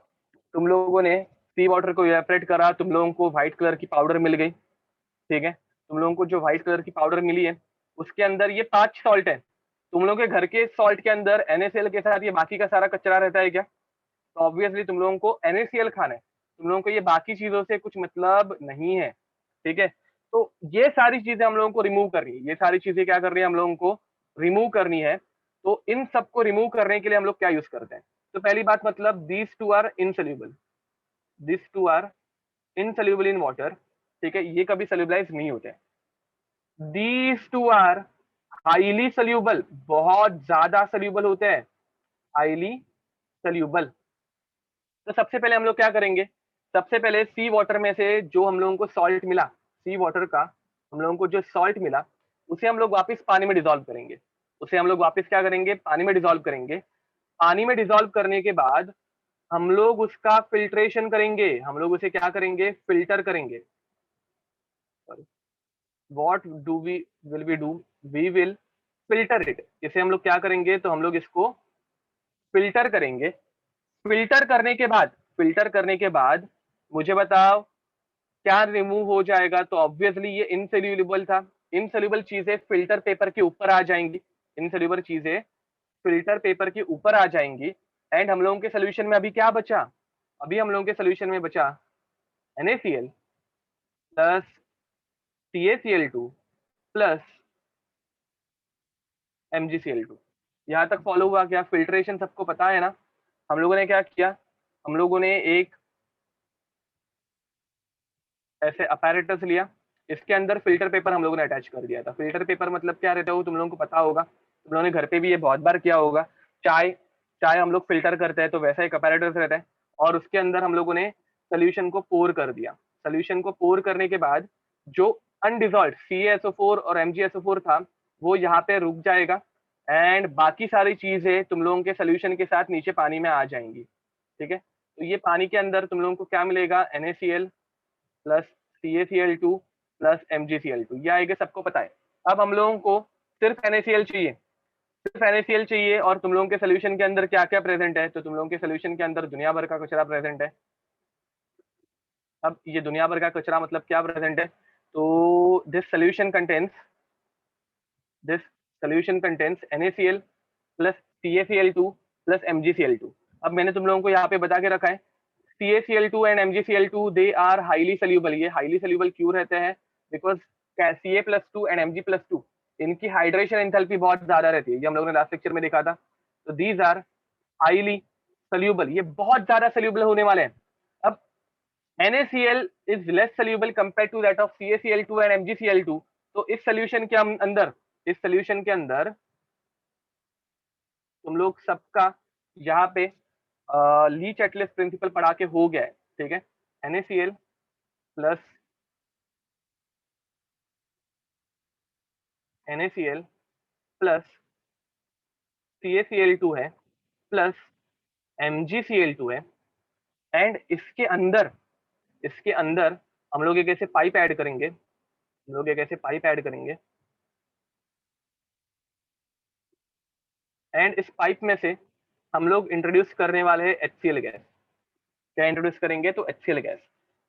तुम लोगों ने सी वाटर को इवेपोरेट करा, तुम लोगों को व्हाइट कलर की पाउडर मिल गई, ठीक है, तुम लोगों को जो व्हाइट कलर की पाउडर मिली है उसके अंदर ये 5 सॉल्ट है। तुम लोगों के घर के सॉल्ट के अंदर NaCl के साथ ये बाकी का सारा कचरा रहता है क्या? तो ऑब्वियसली तुम लोगों को NaCl खाना है, तुम लोगों को ये बाकी चीजों से कुछ मतलब नहीं है, ठीक है। तो ये सारी चीजें हम लोगों को रिमूव करनी है, ये सारी चीजें क्या कर रही है हम लोगों को रिमूव करनी है। तो इन सबको रिमूव करने के लिए हम लोग क्या यूज करते हैं? तो पहली बात मतलब these two are insoluble, this two are insoluble in water, ठीक है, ये कभी सोल्यूबलाइज नहीं होते। These two are highly soluble, बहुत ज्यादा सोल्यूबल होते हैं, हाईली सोल्यूबल। तो सबसे पहले हम लोग क्या करेंगे, सबसे पहले सी वाटर में से जो हम लोगों को सॉल्ट मिला, सी वाटर का हम लोगों को जो सॉल्ट मिला उसे हम लोग वापस पानी में डिसॉल्व करेंगे, उसे हम लोग वापस क्या करेंगे, पानी में डिसॉल्व करेंगे। पानी में डिसॉल्व करने के बाद हम लोग उसका फिल्ट्रेशन करेंगे, हम लोग उसे क्या करेंगे, फिल्टर करेंगे। What do we will we do, we will filter it, इसे हम लोग क्या करेंगे, तो हम लोग इसको फिल्टर करेंगे। फिल्टर करने के बाद, फिल्टर करने के बाद मुझे बताओ क्या रिमूव हो जाएगा? तो ऑब्वियसली ये इनसोल्यूबल था, इनसोल्यूबल चीजें फिल्टर पेपर के ऊपर आ जाएंगी, इनसोल्यूबल चीजें फिल्टर पेपर के ऊपर आ जाएंगी। एंड हम लोगों के सोल्यूशन में अभी क्या बचा, अभी हम लोगों के सोल्यूशन में बचा NaCl plus CaCl2 plus MgCl2। यहाँ तक फॉलो हुआ क्या? फिल्ट्रेशन सबको पता है ना? हम लोगों ने क्या किया, हम लोगों ने एक ऐसे अपैरेटस लिया, इसके अंदर फिल्टर पेपर हम लोगों ने अटैच कर दिया था। फिल्टर पेपर मतलब क्या रहता है वो तुम लोगों को पता होगा, तुम लोगों ने घर पे भी ये बहुत बार किया होगा। चाय, चाय हम लोग फिल्टर करते हैं तो वैसा एक अपैरेटस रहता है, और उसके अंदर हम लोगों ने सोल्यूशन को पोर कर दिया। सोल्यूशन को पोर करने के बाद जो अनडिजॉल्व CaSO4 और MgSO4 था वो यहाँ पे रुक जाएगा, एंड बाकी सारी चीजें तुम लोगों के सोल्यूशन के साथ नीचे पानी में आ जाएंगी, ठीक है। तो ये पानी के अंदर तुम लोगों को क्या मिलेगा, NaCl plus CaCl2 plus MgCl2, ये आएगा, सबको पता है। अब हम लोगों को सिर्फ NaCl चाहिए, सिर्फ NaCl चाहिए, और तुम लोगों के सोल्यूशन के अंदर क्या क्या प्रेजेंट है, तो तुम लोगों के सोल्यूशन के अंदर दुनिया भर का कचरा प्रेजेंट है। अब ये दुनिया भर का कचरा मतलब क्या प्रेजेंट है, तो this solution contains NaCl plus CaCl2 plus MgCl2। अब मैंने तुम लोगों को यहाँ पे बता के रखा है CaCl2 and MgCl2 they are highly soluble. ये हाईली सोल्यूबल क्यों रहते हैं? बिकॉज Ca+2 एंड Mg+2 इनकी हाइड्रेशन एंथैल्पी बहुत ज्यादा रहती है, ये हम लोगों ने लास्ट लेक्चर में देखा था। तो दीज आर हाईली सोल्यूबल, ये बहुत ज्यादा सोल्यूबल होने वाले हैं। अब NaCl is less soluble compare to that of CaCl2 and MgCl2। तो इस सोल्यूशन के अंदर, इस सोल्यूशन के अंदर तुम लोग सबका यहाँ पे ली चैटलिस प्रिंसिपल पढ़ा के हो गया है, ठीक है। NaCl plus NaCl plus CaCl2 है प्लस MgCl2 है, एंड इसके अंदर, इसके अंदर हम लोग एक ऐसे पाइप ऐड करेंगे, हम लोग एक ऐसे पाइप ऐड करेंगे, एंड इस पाइप में से हम लोग इंट्रोड्यूस करने वाले हैं HCl गैस। क्या इंट्रोड्यूस करेंगे? तो HCl गैस।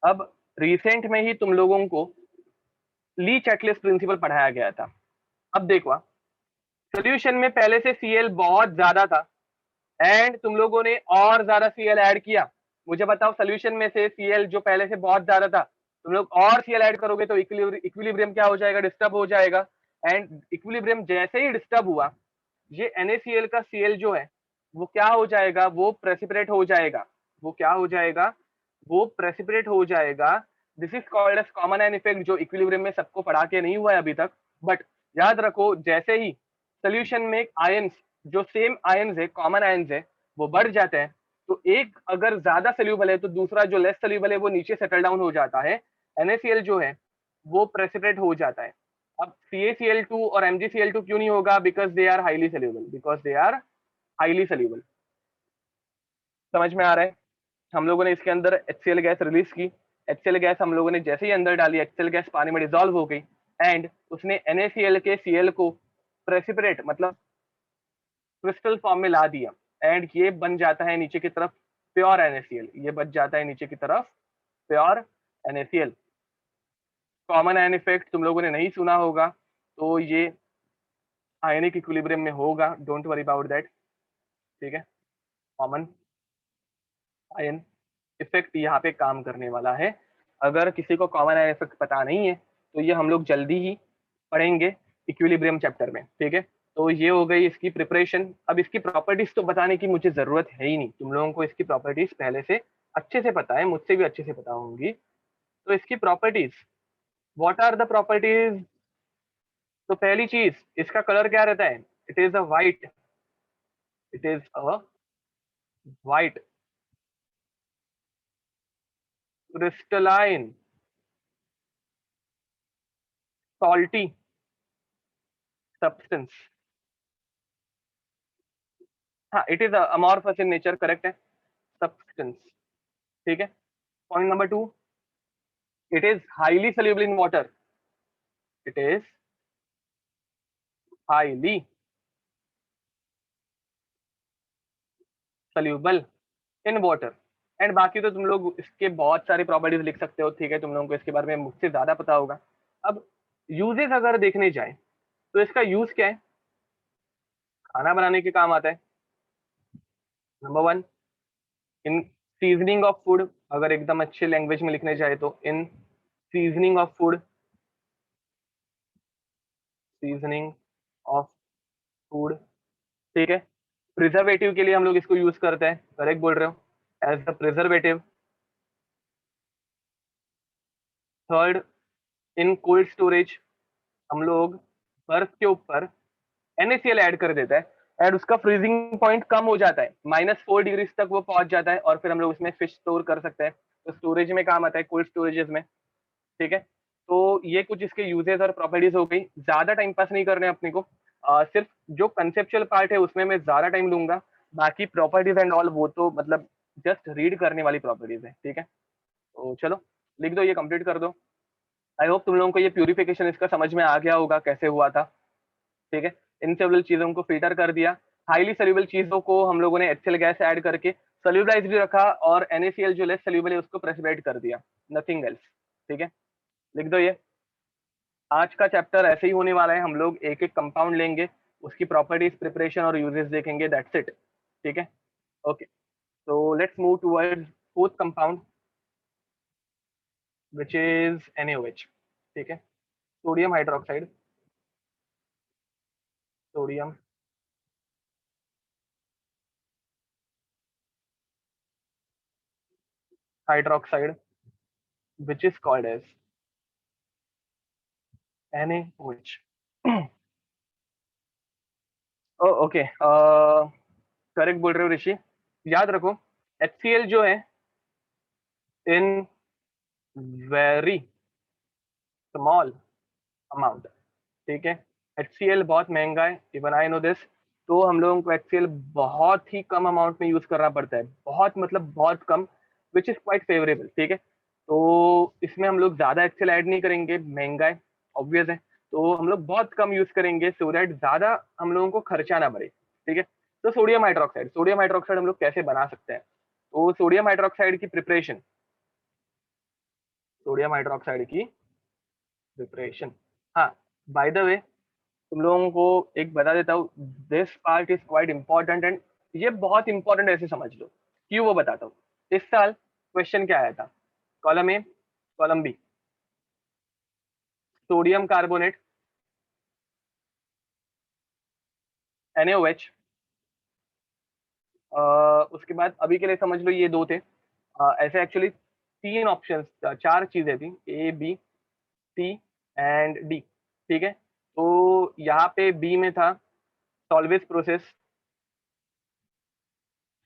अब रिसेंट में ही तुम लोगों को ली चैटलिस प्रिंसिपल पढ़ाया गया था। अब देखो सोल्यूशन में पहले से Cl बहुत ज्यादा था, एंड तुम लोगों ने और ज्यादा Cl ऐड किया। मुझे बताओ सोल्यूशन में से Cl जो पहले से बहुत ज्यादा था, तुम लोग और Cl ऐड करोगे तो इक्विलिब्रियम क्या हो जाएगा, डिस्टर्ब हो जाएगा। एंड इक्विलिब्रियम जैसे ही डिस्टर्ब हुआ, ये NaCl का Cl जो है वो क्या हो जाएगा, वो प्रेसिपिटेट हो जाएगा, वो क्या हो जाएगा, वो प्रेसिपिटेट हो जाएगा। This is called as common ion effect, जो इक्विलिब्रियम में सबको पढ़ा के नहीं हुआ है अभी तक, बट याद रखो जैसे ही सोल्यूशन में आयंस, जो सेम आयंस है, कॉमन आयंस है, वो बढ़ जाते हैं, तो एक अगर ज्यादा सोल्यूबल है तो दूसरा जो लेस सोल्यूबल है वो नीचे सेटल डाउन हो जाता है, NaCl जो है वो प्रेसिपिटेट हो जाता है। अब CaCl2 और MgCl2 क्यों नहीं होगा, because they are highly soluble, because they are highly soluble. समझ में आ रहा है? हम लोगों ने इसके अंदर HCl गैस रिलीज की, HCl गैस हम लोगों ने जैसे ही अंदर डाली, HCl गैस पानी में डिजोल्व हो गई, एंड उसने NaCl के Cl को प्रेसिपिटेट मतलब क्रिस्टल फॉर्म में ला दिया, एंड ये बन जाता है नीचे की तरफ प्योर NaCl, ये बच जाता है नीचे की तरफ pure NaCl। Common ion effect तुम लोगों ने नहीं सुना होगा, तो ये आयनिक इक्विलिब्रियम में होगा, डोंट वरी अबाउट दैट, ठीक है। कॉमन आयन इफेक्ट यहाँ पे काम करने वाला है। अगर किसी को कॉमन आयन इफेक्ट पता नहीं है तो ये हम लोग जल्दी ही पढ़ेंगे इक्विलिब्रियम चैप्टर में, ठीक है। तो ये हो गई इसकी प्रिपरेशन। अब इसकी प्रॉपर्टीज तो बताने की मुझे जरूरत है ही नहीं, तुम लोगों को इसकी प्रॉपर्टीज पहले से अच्छे से पता है, मुझसे भी अच्छे से पता होंगी। तो इसकी properties, what are the properties? तो पहली चीज, इसका कलर क्या रहता है? It is a white, it is a white crystalline salty substance. हाँ, it is amorphous in nature, correct है, सब्सटेंस, ठीक है। Point number 2, it is highly soluble in water, it is highly soluble in water. And बाकी तो तुम लोग इसके बहुत सारी प्रॉपर्टीज लिख सकते हो, ठीक है, तुम लोगों को इसके बारे में मुझसे ज्यादा पता होगा। अब यूजेस अगर देखने जाए तो इसका यूज क्या है? खाना बनाने के काम आता है, number 1। In seasoning of food, अगर एकदम अच्छे लैंग्वेज में लिखने जाए तो in seasoning of food, seasoning of food, ठीक है। प्रिजर्वेटिव के लिए हम लोग इसको यूज करते हैं, करेक्ट बोल रहे हो, as the preservative. Third, in cold storage हम लोग बर्फ के ऊपर NaCl ऐड कर देता है, एंड उसका फ्रीजिंग पॉइंट कम हो जाता है, -4 डिग्री तक वो पहुंच जाता है, और फिर हम लोग उसमें फिश स्टोर कर सकते हैं, तो स्टोरेज में काम आता है, कोल्ड स्टोरेजेस में, ठीक है। तो ये कुछ इसके यूजेस और प्रॉपर्टीज हो गई। ज्यादा टाइम पास नहीं करने अपने को, सिर्फ जो कंसेप्चुअल पार्ट है उसमें मैं ज्यादा टाइम लूंगा, बाकी प्रॉपर्टीज एंड ऑल वो तो मतलब जस्ट रीड करने वाली प्रॉपर्टीज है, ठीक है। तो चलो लिख दो, ये कंप्लीट कर दो। आई होप तुम लोगों को ये प्यूरिफिकेशन इसका समझ में आ गया होगा कैसे हुआ था, ठीक है। इन सेवरल चीजों को फिल्टर कर दिया, हाईली सोल्यूबल चीजों को हम लोगों ने HCl गैस ऐड करके सोल्यूबलाइज भी रखा, और NaCl जो लेस सोल्यूबल है उसको प्रेसिपिटेट कर दिया, नथिंग एल्स, ठीक है। लिख दो ये। आज का चैप्टर ऐसे ही होने वाला है, हम लोग एक एक कंपाउंड लेंगे, उसकी प्रॉपर्टीज, प्रिपरेशन और यूजेस देखेंगे, दैट्स इट, ठीक है। Okay, so let's move towards fourth compound, which is NaOH, ठीक है। Sodium hydroxide, sodium hydroxide, which is called as NaOH। Okay, correct बोल रहे हो ऋषि। याद रखो, HCl जो है इन वेरी स्मॉल अमाउंट, ठीक है। HCl बहुत महंगा है, इवन आई नो दिस, तो हम लोगों को HCl बहुत ही कम अमाउंट में यूज करना पड़ता है, बहुत मतलब बहुत कम, विच इज क्वाइट फेवरेबल, ठीक है। तो इसमें हम लोग ज्यादा HCl ऐड नहीं करेंगे, महंगा है, ऑब्वियस है, तो हम लोग बहुत कम यूज करेंगे, सो दैट ज्यादा हम लोगों को खर्चा ना पड़े, ठीक है। तो सोडियम हाइड्रोक्साइड हम लोग कैसे बना सकते हैं? तो सोडियम हाइड्रोक्साइड की प्रिपरेशन, सोडियम हाइड्रोक्साइड की प्रिपरेशन, हाँ, बाय द वे तुम लोगों को एक बता देता हूँ, this part is quite important, and ये बहुत इंपॉर्टेंट ऐसे समझ लो, क्यों वो बताता हूँ। इस साल क्वेश्चन क्या आया था? Column A, column B, sodium carbonate, NaOH, उसके बाद अभी के लिए समझ लो ये दो थे। ऐसे एक्चुअली तीन ऑप्शंस, चार चीजें थी, A B C and D. ठीक है, तो यहाँ पे बी में था Solvay process,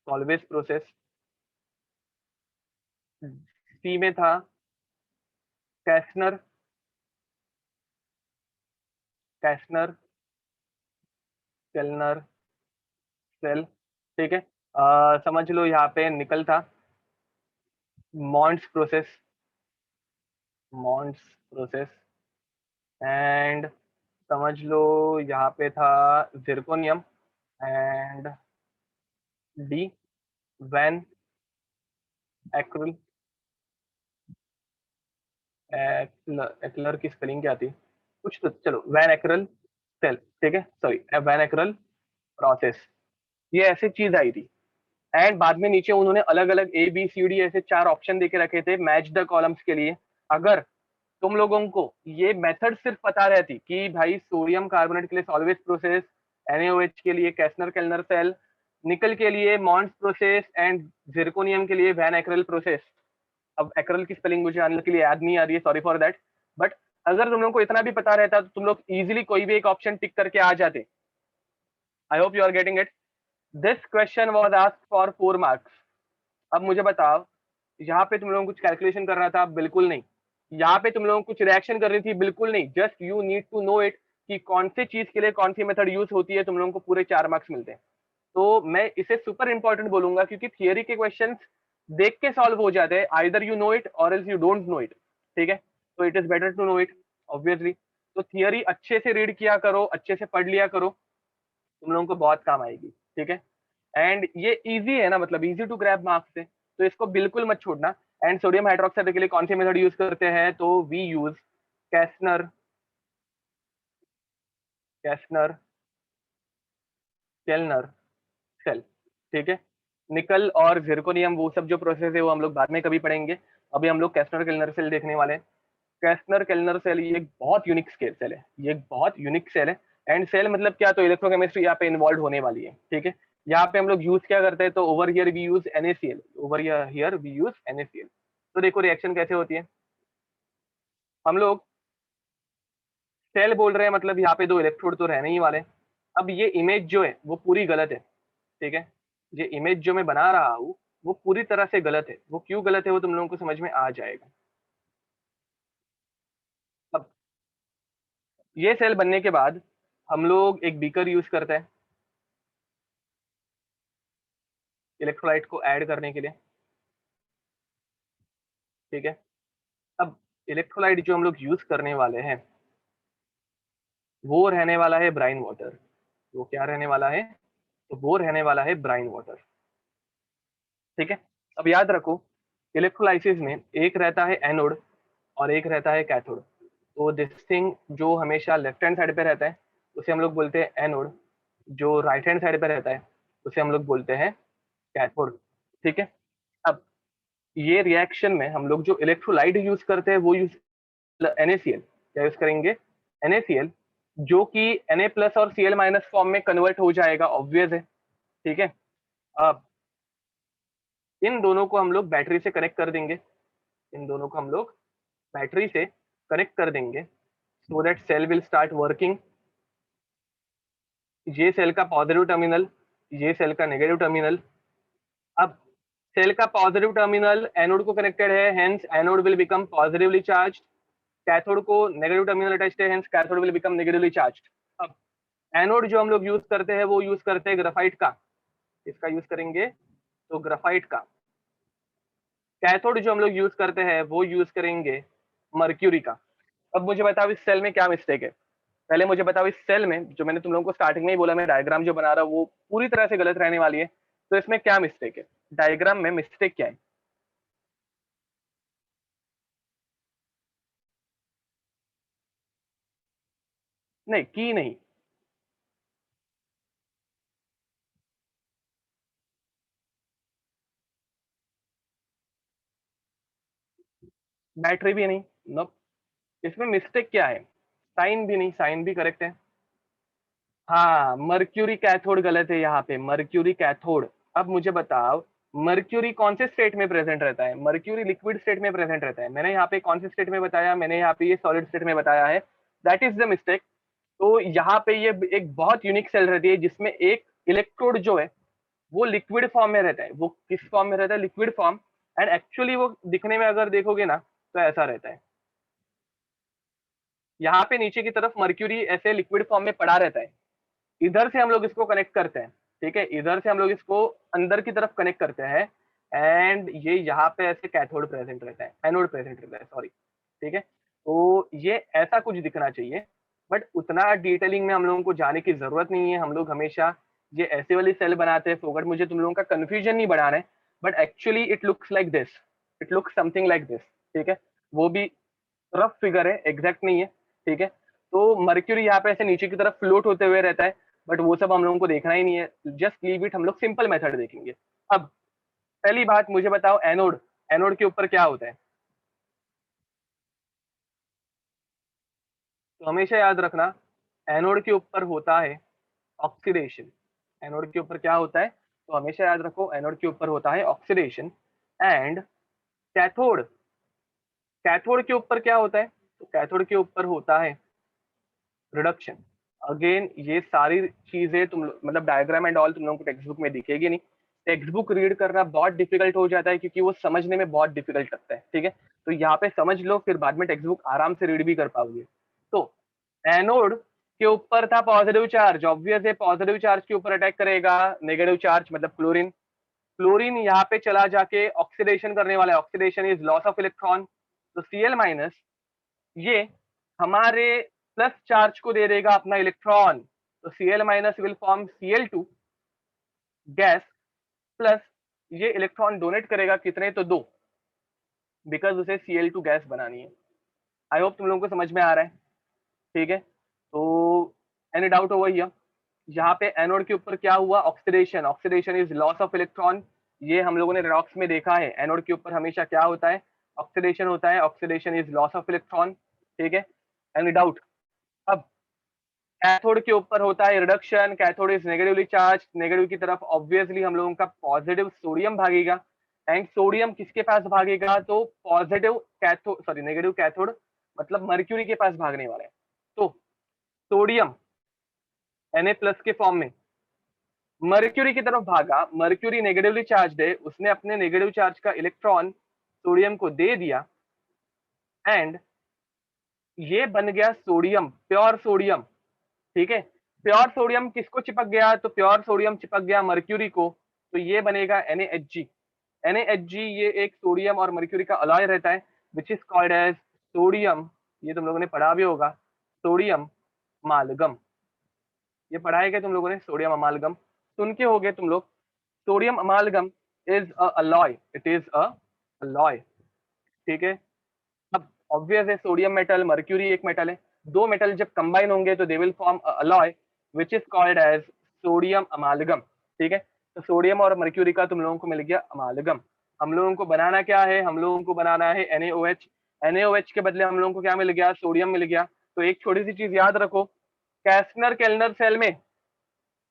Solvay process. C में था कैसनर, कैसनर केल्नर सेल। ठीक है, समझ लो यहाँ पे निकल था months process, months process. And समझ लो यहाँ पे था zirconium. And D van acryl, एक्लर की स्पेलिंग क्या थी कुछ, तो चलो वैन एक्रिल सेल। ठीक है, सॉरी वैन एक्रिल प्रोसेस, ये ऐसी चीज आई थी। एंड बाद में नीचे उन्होंने अलग अलग ए बी सी डी ऐसे चार ऑप्शन देके रखे थे मैच द कॉलम्स के लिए। अगर तुम लोगों को ये मेथड सिर्फ पता रहती कि भाई सोडियम कार्बोनेट के लिए सॉल्वेज प्रोसेस, NaOH के लिए कैसनर केल्नर सेल, निकल के लिए मॉन्स प्रोसेस एंड जिरकोनियम के लिए वैन एक्रेल प्रोसेस। अब एक्रेल की स्पेलिंग मुझे आने के लिए याद नहीं आ रही है, सॉरी फॉर दैट। बट अगर तुम लोगों को इतना भी पता रहता तो तुम लोग इजीली कोई भी एक ऑप्शन टिक करके आ जाते। I hope you are getting it. This question was asked for 4 marks. अब मुझे बताओ, यहाँ पे तुम लोगों को कुछ कैलकुलेशन कर रहा था? बिल्कुल नहीं। यहाँ पे तुम लोगों को कुछ रिएक्शन करनी थी? बिल्कुल नहीं। Just you need to know it कि कौन सी चीज के लिए कौन सी मेथड यूज होती है, तुम लोगों को पूरे 4 मार्क्स मिलते हैं। तो मैं इसे सुपर इंपॉर्टेंट बोलूंगा क्योंकि थियरी के क्वेश्चंस देख के सॉल्व हो जाते हैं, आइदर यू नो इट और else you don't know it. ठीक है, तो it is better to know it obviously. तो थियरी अच्छे से रीड किया करो, अच्छे से पढ़ लिया करो, तुम लोगों को बहुत काम आएगी। ठीक है, एंड ये इजी है ना, मतलब इजी टू ग्रैब मार्क्स है, तो इसको बिल्कुल मत छोड़ना। एंड सोडियम हाइड्रोक्साइड के लिए कौन सी मेथड यूज करते हैं? तो we use Castner, Castner केल्नर cell. ठीक है, निकल और जिरकोनियम वो सब जो प्रोसेस है वो हम लोग बाद में कभी पढ़ेंगे। अभी हम लोग कैसनर केल्नर सेल देखने वाले हैं। कैसनर केल्नर सेल ये एक बहुत यूनिक स्केल सेल है, ये एक बहुत यूनिक सेल है। एंड सेल मतलब क्या, तो इलेक्ट्रोकेमिस्ट्री यहाँ पे इन्वॉल्व होने वाली है। ठीक है, यहाँ पे हम लोग यूज क्या करते हैं? तो over here we use NaCl, over here we use NaCl। तो देखो रिएक्शन कैसे होती है। हम लोग सेल बोल रहे हैं, मतलब यहाँ पे दो इलेक्ट्रोड तो रहने ही वाले। अब ये इमेज जो है वो पूरी गलत है। ठीक है, ये इमेज जो मैं बना रहा हूँ वो पूरी तरह से गलत है। वो क्यों गलत है वो तुम लोगों को समझ में आ जाएगा। अब ये सेल बनने के बाद हम लोग एक बीकर यूज करते हैं इलेक्ट्रोलाइट को ऐड करने के लिए। ठीक है, अब इलेक्ट्रोलाइट जो हम लोग यूज करने वाले हैं वो रहने वाला है ब्राइन वाटर। वो क्या रहने वाला है? तो वो रहने वाला है ब्राइन वाटर। ठीक है, अब याद रखो इलेक्ट्रोलाइसिस में एक रहता है एनोड और एक रहता है कैथोड। तो दिस थिंग जो हमेशा लेफ्ट हैंड साइड पे रहता है उसे हम लोग बोलते हैं एनोड, जो राइट हैंड साइड पे रहता है उसे हम लोग बोलते हैं कैथोड। ठीक है, अब ये रिएक्शन में हम लोग जो इलेक्ट्रोलाइट यूज करते हैं वो यूज NaCl, क्या यूज करेंगे? NaCl, जो कि Na प्लस और Cl माइनस फॉर्म में कन्वर्ट हो जाएगा, ऑब्वियस है। ठीक है, अब इन दोनों को हम लोग बैटरी से कनेक्ट कर देंगे, इन दोनों को हम लोग बैटरी से कनेक्ट कर देंगे so that cell will start working. ये सेल का पॉजिटिव टर्मिनल, ये सेल का नेगेटिव टर्मिनल। अब सेल का पॉजिटिव टर्मिनल एनोड को कनेक्टेड है, hence anode will become positively charge. Cathode को नेगेटिव टर्मिनल अटैच्ड है, hence cathode will become negatively charge. अब एनोड जो हम लोग यूज करते हैं वो यूज करते हैं ग्राफाइट का, इसका यूज करेंगे तो ग्राफाइट का। कैथोड जो हम लोग यूज करते हैं वो यूज करेंगे मर्क्यूरी का। अब मुझे बताओ इस सेल में क्या मिस्टेक है? पहले मुझे बताओ इस सेल में, जो मैंने तुम लोगों को स्टार्टिंग में ही बोला मैं डायग्राम जो बना रहा हूँ वो पूरी तरह से गलत रहने वाली है, तो इसमें क्या मिस्टेक है? डायग्राम में मिस्टेक क्या है? नहीं की नहीं, बैटरी भी नहीं, नो। इसमें मिस्टेक क्या है? साइन भी नहीं, साइन भी करेक्ट है। हाँ, मर्क्यूरी कैथोड गलत है यहाँ पे, मर्क्यूरी कैथोड। अब मुझे बताओ मर्क्यूरी कौन से स्टेट में प्रेजेंट रहता है? मर्क्यूरी लिक्विड स्टेट में प्रेजेंट रहता है। मैंने यहाँ पे कौन से स्टेट में बताया? मैंने यहाँ पे ये सॉलिड स्टेट में बताया है। That is the mistake. तो यहाँ पे ये एक बहुत यूनिक सेल रहती है जिसमें एक इलेक्ट्रोड जो है वो लिक्विड फॉर्म में रहता है। वो किस फॉर्म में रहता है? Liquid form. एंड एक्चुअली वो दिखने में अगर देखोगे ना तो ऐसा रहता है। यहाँ पे नीचे की तरफ मर्क्यूरी ऐसे लिक्विड फॉर्म में पड़ा रहता है। इधर से हम लोग इसको कनेक्ट करते हैं, ठीक है, इधर से हम लोग इसको अंदर की तरफ कनेक्ट करते हैं। एंड ये यहाँ पे ऐसे कैथोड प्रेजेंट रहता है, एनोड प्रेजेंट रहता है, सॉरी, ठीक है। तो ये ऐसा कुछ दिखना चाहिए, बट उतना डिटेलिंग में हम लोगों को जाने की जरूरत नहीं है। हम लोग हमेशा ये ऐसे वाली सेल बनाते हैं। फोकट मुझे तुम लोगों का कंफ्यूजन नहीं बढ़ाना है, but actually it looks like this, it looks something like this, ठीक है। वो भी रफ फिगर है, एग्जैक्ट नहीं है, ठीक है। तो मर्क्यूरी यहाँ पे ऐसे नीचे की तरफ फ्लोट होते हुए रहता है, बट वो सब हम लोगों को देखना ही नहीं है। जस्ट लीव इट, हम लोग सिंपल मेथड देखेंगे। अब पहली बात मुझे बताओ, एनोड, एनोड के ऊपर क्या होता है? तो हमेशा याद रखना, एनोड के ऊपर होता है ऑक्सीडेशन। एनोड के ऊपर क्या होता है? तो हमेशा याद रखो, एनोड के ऊपर होता है ऑक्सीडेशन। एंड कैथोड, कैथोड के ऊपर क्या होता है? तो कैथोड के ऊपर होता है रिडक्शन। अगेन ये सारी चीजें तुम मतलब डायग्राम एंड ऑल तुम लोगों को टेक्स्ट बुक में दिखेगी नहीं। टेक्स्ट बुक रीड करना बहुत डिफिकल्ट हो जाता है क्योंकि वो समझने में बहुत डिफिकल्ट लगता है, ठीक है। तो यहाँ पे समझ लो, फिर बाद में टेक्स्ट बुक आराम से रीड भी कर पाओगे। तो एनोड के ऊपर था पॉजिटिव चार्ज, ऑब्वियस है पॉजिटिव चार्ज के ऊपर अटैक करेगा नेगेटिव चार्ज, मतलब क्लोरीन। क्लोरीन यहाँ पे चला जाके ऑक्सीडेशन करने वाला है। Oxidation is loss of electron. तो Cl माइनस ये हमारे प्लस चार्ज को दे देगा अपना इलेक्ट्रॉन। तो Cl minus will form Cl2 gas, plus ये इलेक्ट्रॉन डोनेट करेगा कितने? तो 2, बिकॉज उसे Cl2 गैस बनानी है। आई होप तुम लोगों को समझ में आ रहा है, ठीक है। तो एनी डाउट ओवर हियर? यहाँ पे एनोड के ऊपर क्या हुआ? Oxidation. Oxidation is loss of electron. ये हम लोगों ने रेडॉक्स में देखा है, एनोड के ऊपर हमेशा क्या होता है? ऑक्सीडेशन होता है। Oxidation is loss of electron, ठीक है। Any doubt? अब कैथोड के ऊपर होता है reduction. Cathode is negatively charge, negative की तरफ ऑब्वियसली हम लोगों का पॉजिटिव सोडियम भागेगा। एंड सोडियम किसके पास भागेगा? तो positive cathode, sorry negative cathode मतलब मर्क्यूरी के पास भागने वाला है। तो सोडियम Na+ के फॉर्म में मर्क्यूरी की तरफ भागा। मर्क्यूरी नेगेटिवली चार्ज है, उसने अपने नेगेटिव चार्ज का इलेक्ट्रॉन सोडियम को दे दिया। एंड ये बन गया सोडियम, प्योर सोडियम, ठीक है। प्योर सोडियम किसको चिपक गया? तो प्योर सोडियम चिपक गया मर्क्यूरी को। तो ये बनेगा NaHg। NaHg ये एक सोडियम और मर्क्यूरी का अलॉय रहता है, which is called as sodium, ये तुम लोगों ने पढ़ा भी होगा, सोडियम अमालगम। ये पढ़ाए गए तुम लोगों ने, सोडियम अमालगम सुन के हो गए तुम लोग। Sodium amalgam is a alloy, it is a alloy, ठीक है। अब ऑब्वियस है सोडियम मेटल, मर्क्यूरी एक मेटल है, दो मेटल जब कंबाइन होंगे तो they will form alloy which is called as sodium amalgam, ठीक है। तो सोडियम और मर्क्यूरी का तुम लोगों को मिल गया अमालगम। हम लोगों को बनाना क्या है? हम लोगों को बनाना है NaOH। NaOH के बदले हम लोगों को क्या मिल गया? सोडियम मिल गया। तो एक छोटी सी चीज याद रखो, कैसनर केल्नर सेल में,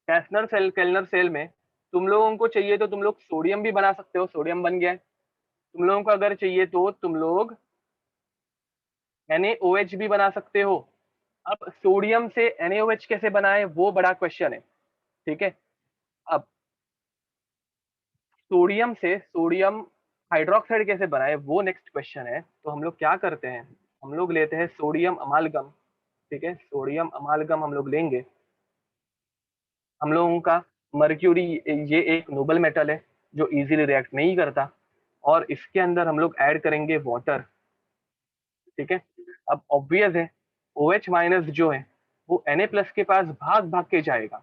कैसनर सेल केल्नर सेल में तुम लोगों को चाहिए तो तुम लोग सोडियम भी बना सकते हो, सोडियम बन गया है। तुम लोगों को अगर चाहिए तो तुम लोग NaOH भी बना सकते हो। अब सोडियम से NaOH कैसे बनाए, वो बड़ा क्वेश्चन है, ठीक है। अब सोडियम से सोडियम हाइड्रोक्साइड कैसे बनाए, वो नेक्स्ट क्वेश्चन है। तो हम लोग क्या करते हैं? हम लोग लेते हैं सोडियम अमालगम, ठीक है। सोडियम अमालगम हम लोग लेंगे। हम लोगों का मर्क्यूरी ये एक नोबल मेटल है जो इजीली रिएक्ट नहीं करता, और इसके अंदर हम लोग ऐड करेंगे वाटर, ठीक है। अब ऑब्वियस है OH माइनस जो है वो Na+ के पास भाग भाग के जाएगा,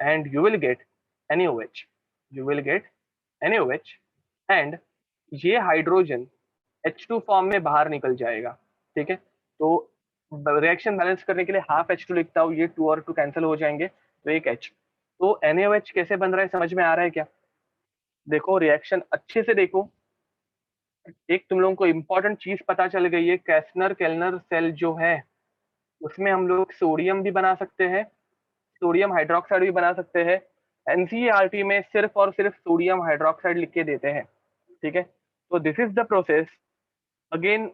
and you will gate NaOH, you will gate NaOH। And ये हाइड्रोजन H2 फॉर्म में बाहर निकल जाएगा, ठीक है। तो रिएक्शन बैलेंस करने के लिए हाफ H2 लिखता हूँ, ये 2 और 2 कैंसिल हो जाएंगे, तो एक H। तो NaOH कैसे बन रहा है, समझ में आ रहा है क्या? देखो रिएक्शन अच्छे से देखो। एक तुम लोगों को इंपॉर्टेंट चीज पता चल गई है, कैसनर केल्नर सेल जो है उसमें हम लोग सोडियम भी बना सकते हैं, सोडियम हाइड्रोक्साइड भी बना सकते हैं, एनसीईआरटी में सिर्फ और सिर्फ सोडियम हाइड्रोक्साइड लिख के देते हैं, ठीक है। तो this is the process. Again,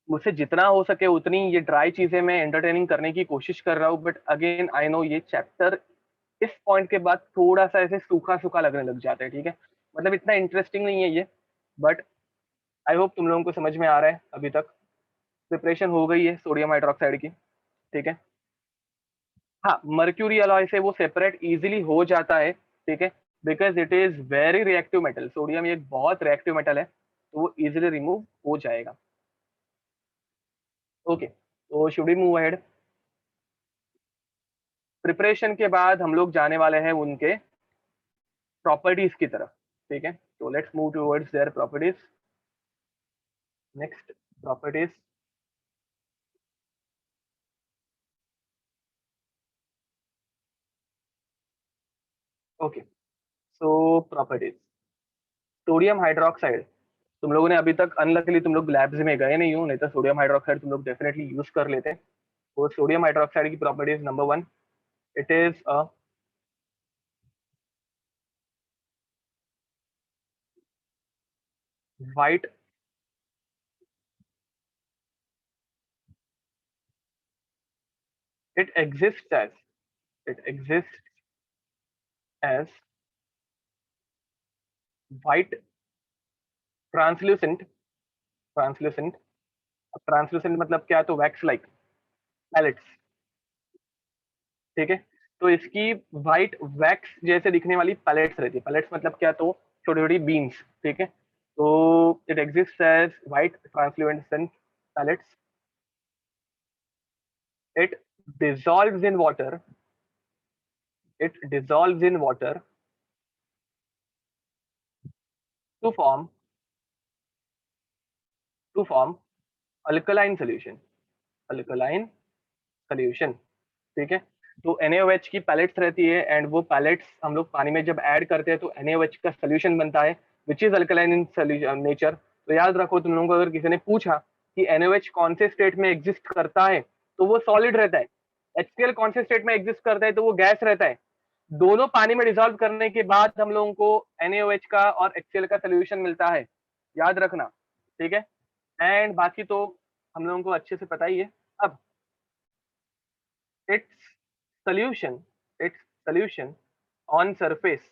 मुझसे जितना हो सके उतनी ये ड्राई चीजें मैं एंटरटेनिंग करने की कोशिश कर रहा हूँ, बट अगेन आई नो ये चैप्टर इस पॉइंट के बाद थोड़ा सा ऐसे सूखा सूखा लगने लग जाता है, ठीक है। मतलब इतना इंटरेस्टिंग नहीं है ये, बट आई होप तुम लोगों को समझ में आ रहा है अभी तक। प्रिपरेशन हो गई है सोडियम हाइड्रोक्साइड की, ठीक है। हाँ, मर्क्यूरी अलॉय से वो सेपरेट इजीली हो जाता है, ठीक है, because it is very reactive metal. Sodium एक बहुत रिएक्टिव मेटल है, तो वो इजीली रिमूव हो जाएगा। ओके, तो should we move ahead. Preparation के बाद हम लोग जाने वाले हैं उनके प्रॉपर्टीज की तरफ, ठीक है। तो let's move towards their properties. Next, properties. Okay, so properties sodium hydroxide. तुम लोगों ने अभी तक अनलकली तुम लोग लैब्स में गए नहीं हो, नहीं तो सोडियम हाइड्रोक्साइड तुम लोग डेफिनेटली यूज कर लेते हैं। तो सोडियम हाइड्रोक्साइड की properties, number one, it is a white, it exists as it exists as white translucent translucent। अब ट्रांसलूसेंट मतलब क्या, तो वैक्स लाइक पैलेट्स, ठीक है। तो इसकी व्हाइट वैक्स जैसे दिखने वाली पैलेट्स रहती है। पैलेट्स मतलब क्या, तो छोटी छोटी बीन्स, ठीक है। तो it exist as white translucent pellets. It dissolves in water, it dissolves in water to form to form alkaline solution, alkaline solution, ठीक है। तो NaOH की पैलेट्स रहती है, एंड वो पैलेट्स हम लोग पानी में जब ऐड करते हैं तो NaOH का सोल्यूशन बनता है, which is alkaline in nature. तो याद रखो, तुम लोगों को अगर किसी ने पूछा कि NaOH कौन से स्टेट में एग्जिस्ट करता है, तो वो सॉलिड रहता है। HCl कौन से स्टेट में एग्जिस्ट करता है, तो वो गैस रहता है। दोनों पानी में डिसॉल्व करने के बाद हम लोगों को NaOH का और HCl का सोल्यूशन मिलता है, याद रखना, ठीक है। एंड बाकी तो हम लोगों को अच्छे से पता ही है। अब its solution its solution on surface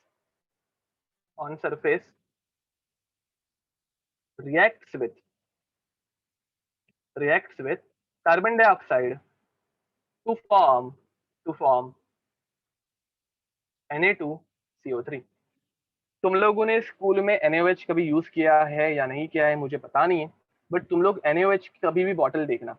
reacts with reacts with carbon dioxide to form Na2CO3। तुम लोगों ने स्कूल में NaOH कभी यूज किया है या नहीं किया है मुझे पता नहीं है, बट तुम लोग NaOH की कभी भी बॉटल देखना,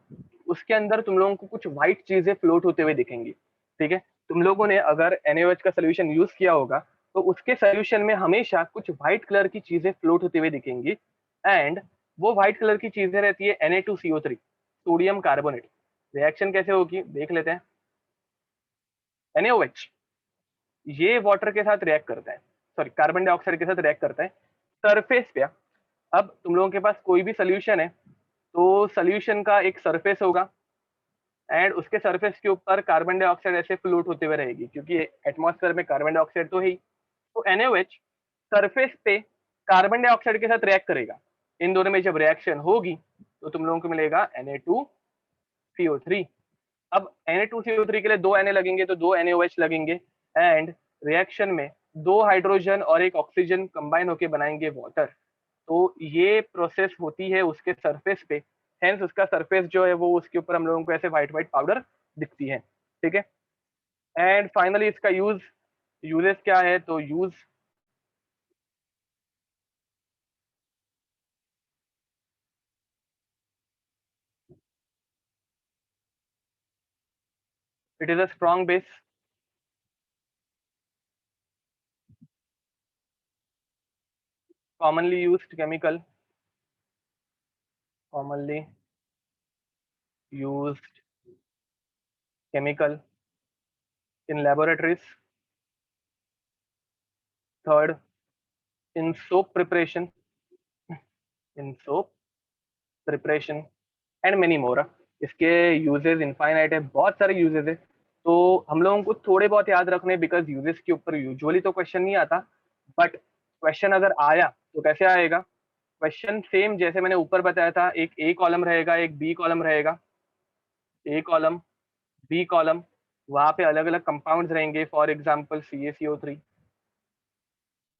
उसके अंदर तुम लोगों को कुछ व्हाइट चीजें फ्लोट होते हुए दिखेंगी, ठीक है। तुम लोगों ने अगर NaOH का सोल्यूशन यूज किया होगा, तो उसके सोल्यूशन में हमेशा कुछ व्हाइट कलर की चीजें फ्लोट होते हुए दिखेंगी, एंड वो व्हाइट कलर की चीजें रहती है Na2CO3, सोडियम कार्बोनेट। रिएक्शन कैसे होगी देख लेते हैं। NaOH ये वाटर के साथ रिएक्ट करता है, सॉरी कार्बन डाइऑक्साइड के साथ रिएक्ट करता है सरफेस पे। अब तुम लोगों के पास कोई भी सोल्यूशन है, तो सोल्यूशन का एक सरफेस होगा, एंड उसके सरफेस के ऊपर कार्बन डाइऑक्साइड ऐसे फ्लोट होते हुए रहेगी, क्योंकि एटमॉस्फेयर में कार्बन डाइऑक्साइड तो है ही। तो NaOH सरफेस पे कार्बन डाइऑक्साइड के साथ रिएक्ट करेगा। इन दोनों में जब रिएक्शन होगी, तो तुम लोगों को मिलेगा Na2CO3। अब Na2CO3 के लिए दो Na लगेंगे, तो दो NaOH लगेंगे, एंड रिएक्शन में दो हाइड्रोजन और एक ऑक्सीजन कंबाइन होके बनाएंगे वाटर। तो ये प्रोसेस होती है उसके सरफेस पे, हेंस उसका सरफेस जो है वो उसके ऊपर हम लोगों को ऐसे व्हाइट व्हाइट पाउडर दिखती है, ठीक है। एंड फाइनली इसका यूजेस क्या है, तो use it is a strong base, commonly used chemical, commonly used chemical in laboratories. Third, in soap preparation, in soap preparation and many more। इसके यूजेस इनफाइनाइट है, बहुत सारे यूजेस है। तो हम लोगों को थोड़े बहुत याद रखने, बिकॉज यूजेस के ऊपर यूजुअली तो क्वेश्चन नहीं आता, बट क्वेश्चन अगर आया तो कैसे आएगा? क्वेश्चन सेम जैसे मैंने ऊपर बताया था, एक ए कॉलम रहेगा, एक बी कॉलम रहेगा, ए कॉलम, बी कॉलम, वहां पे अलग अलग कंपाउंड्स रहेंगे, फॉर एग्जाम्पल CaCO3,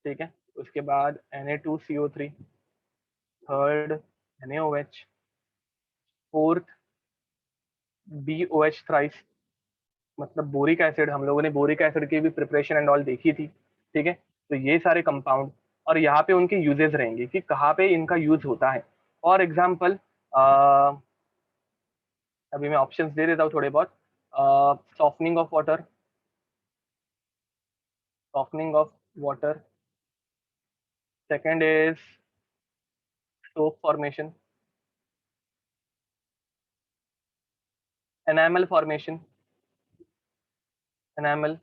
ठीक है, उसके बाद Na2CO3, third NaOH, fourth BOH thrice, मतलब बोरिक एसिड, हम लोगों ने बोरिक एसिड की भी प्रिपरेशन एंड ऑल देखी थी, ठीक है। तो ये सारे कंपाउंड, और यहाँ पे उनके यूजेस रहेंगे कि कहाँ पे इनका यूज होता है। फॉर एग्जाम्पल अभी मैं ऑप्शंस दे देता हूँ थोड़े बहुत। Softening of water, softening of water. Second is soap formation, enamel formation, enamel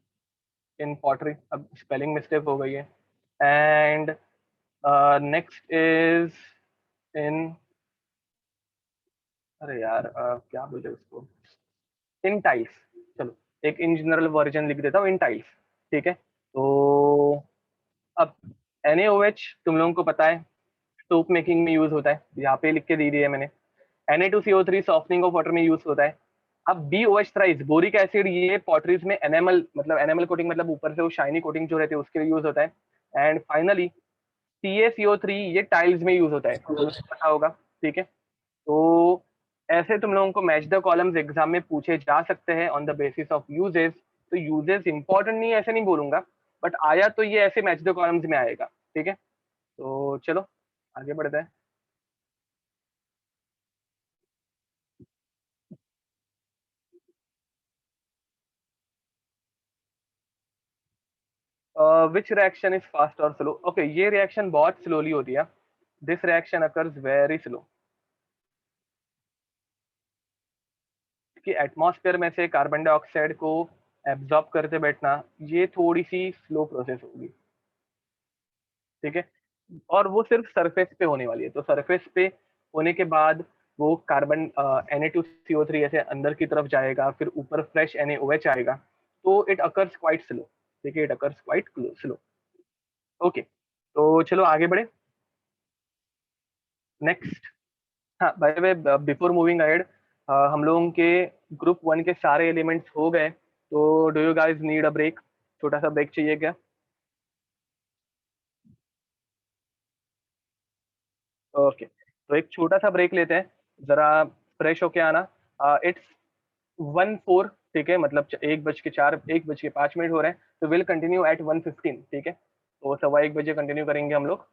in pottery. अब स्पेलिंग मिस्टेक हो गई है। एंड नेक्स्ट इज इन, अरे यार क्या बोले उसको, इन टाइल्स। चलो एक इन जनरल वर्जन लिख देता हूँ, इन टाइल्स, ठीक है। तो अब NaOH तुम लोगों को पता है सोप मेकिंग में यूज होता है, यहाँ पे लिख के दे दिया है मैंने। Na2CO3 सॉफ्टनिंग ऑफ वाटर में यूज होता है। अब BOH थ्राइस बोरिक एसिड, ये पॉटरीज में एनेमल, मतलब एनेमल कोटिंग, मतलब ऊपर से वो शाइनी कोटिंग जो रहती है उसके लिए यूज होता है। एंड फाइनली CaCO3, ये टाइल्स में यूज होता है, तुम लोगों को पता होगा, ठीक है। तो ऐसे तुम लोगों को मैच द कॉलम्स एग्जाम में पूछे जा सकते हैं on the basis of uses. तो यूजेस इंपॉर्टेंट नहीं है ऐसे नहीं बोलूंगा, बट आया तो ये ऐसे मैच द कॉलम्स में आएगा, ठीक है। तो चलो आगे बढ़ते हैं। विच रिएक्शन इज फास्ट और स्लो? ओके, ये रिएक्शन बहुत स्लोली होती है। This reaction occurs very slow, कि एटमॉस्फेयर में से कार्बन डाइऑक्साइड को एब्जॉर्ब करते बैठना, ये थोड़ी सी स्लो प्रोसेस होगी, ठीक है। और वो सिर्फ सरफेस पे होने वाली है, तो सरफेस पे होने के बाद वो कार्बन Na2CO3 ऐसे अंदर की तरफ जाएगा, फिर ऊपर फ्रेश NaOH आएगा, तो इट अकर्स क्वाइट स्लो, ठीक है, it occurs quite slow. Okay, तो चलो आगे बढ़े। नेक्स्ट, हाँ by the way, before moving ahead, हम लोगों के ग्रुप 1 के सारे एलिमेंट्स हो गए, तो do you guys need a break? छोटा सा ब्रेक चाहिए क्या? ओके, तो एक छोटा सा ब्रेक लेते हैं, जरा फ्रेश होके आना। इट्स 1:04, ठीक है, मतलब 1:04, 1:05 हो रहे हैं, तो विल कंटिन्यू एट 1:15, ठीक है। तो 1:15 कंटिन्यू करेंगे हम लोग।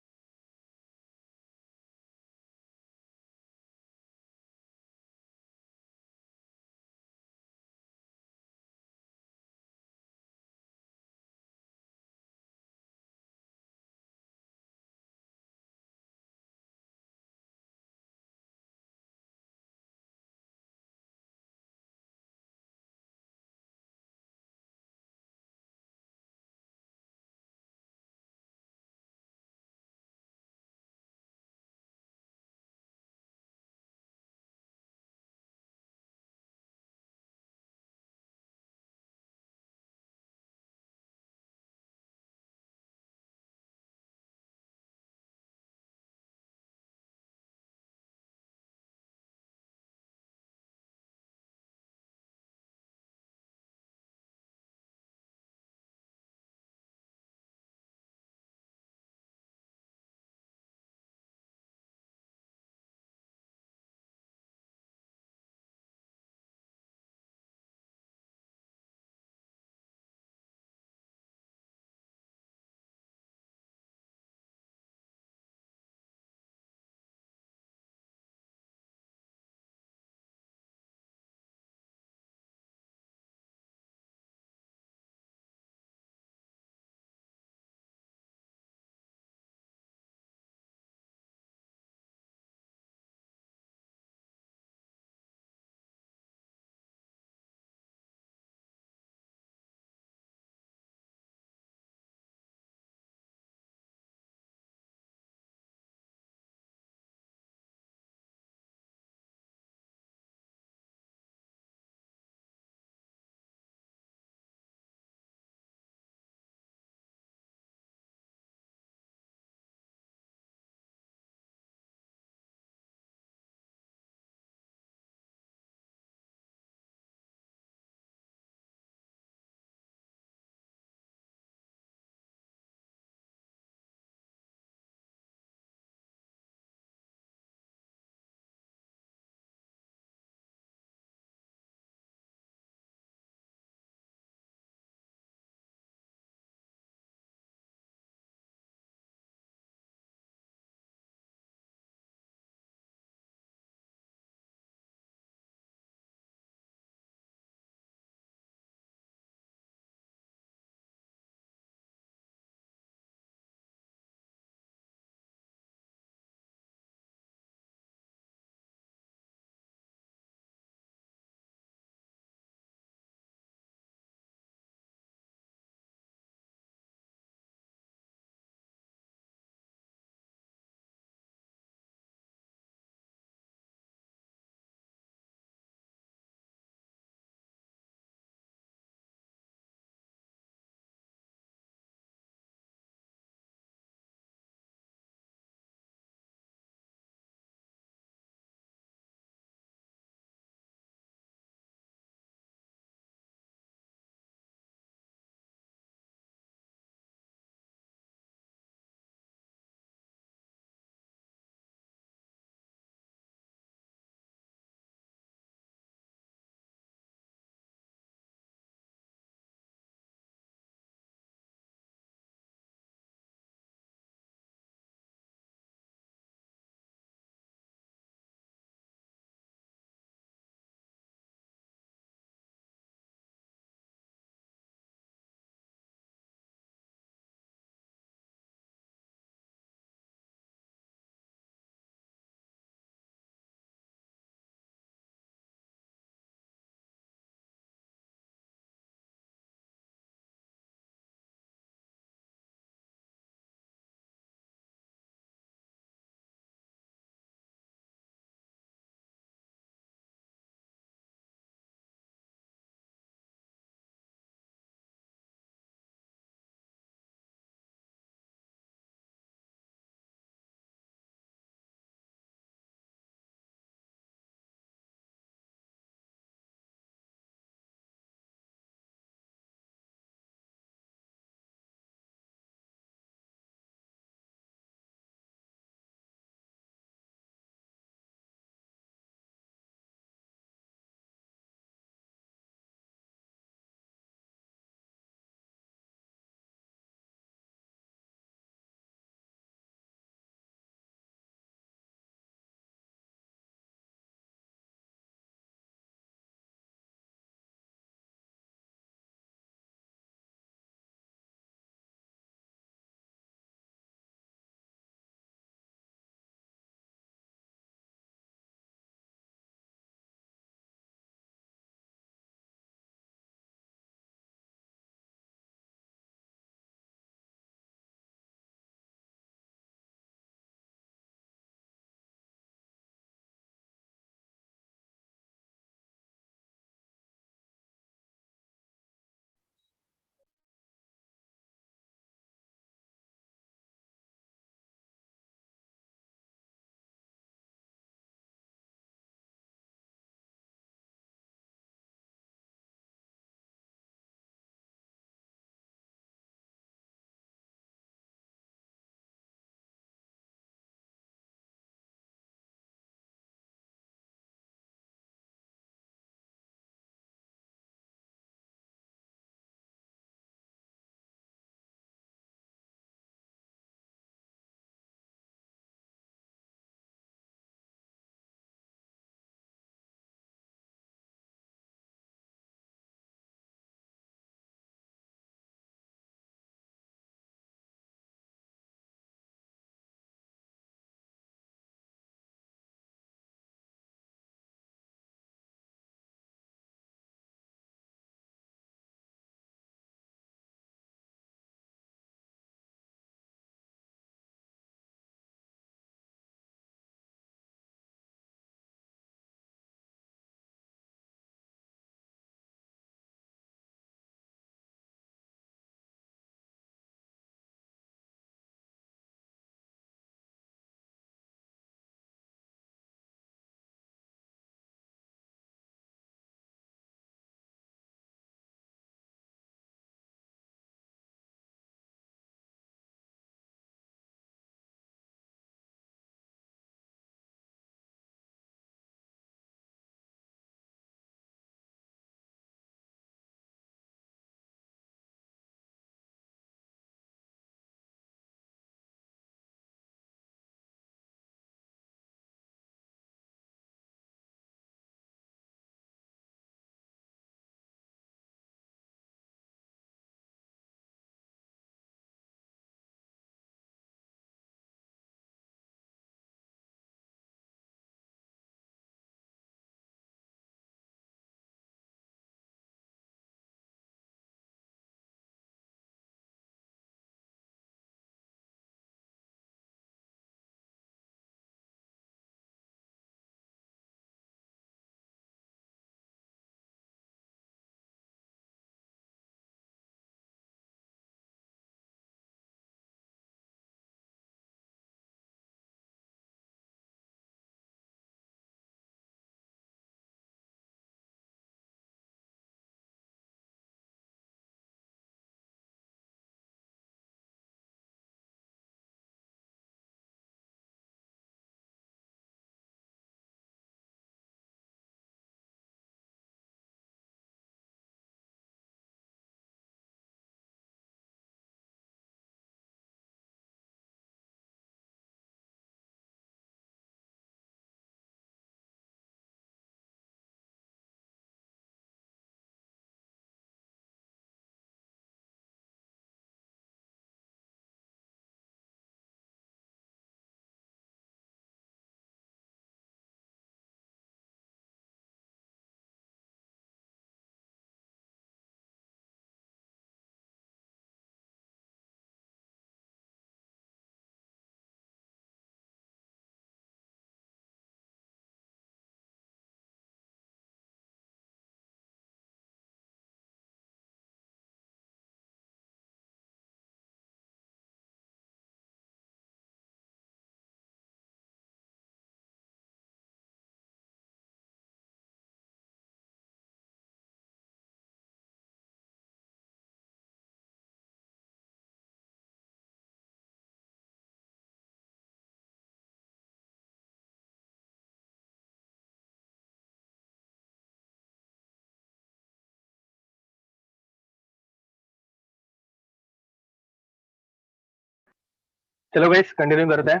चलो गाइस कंटिन्यू करते हैं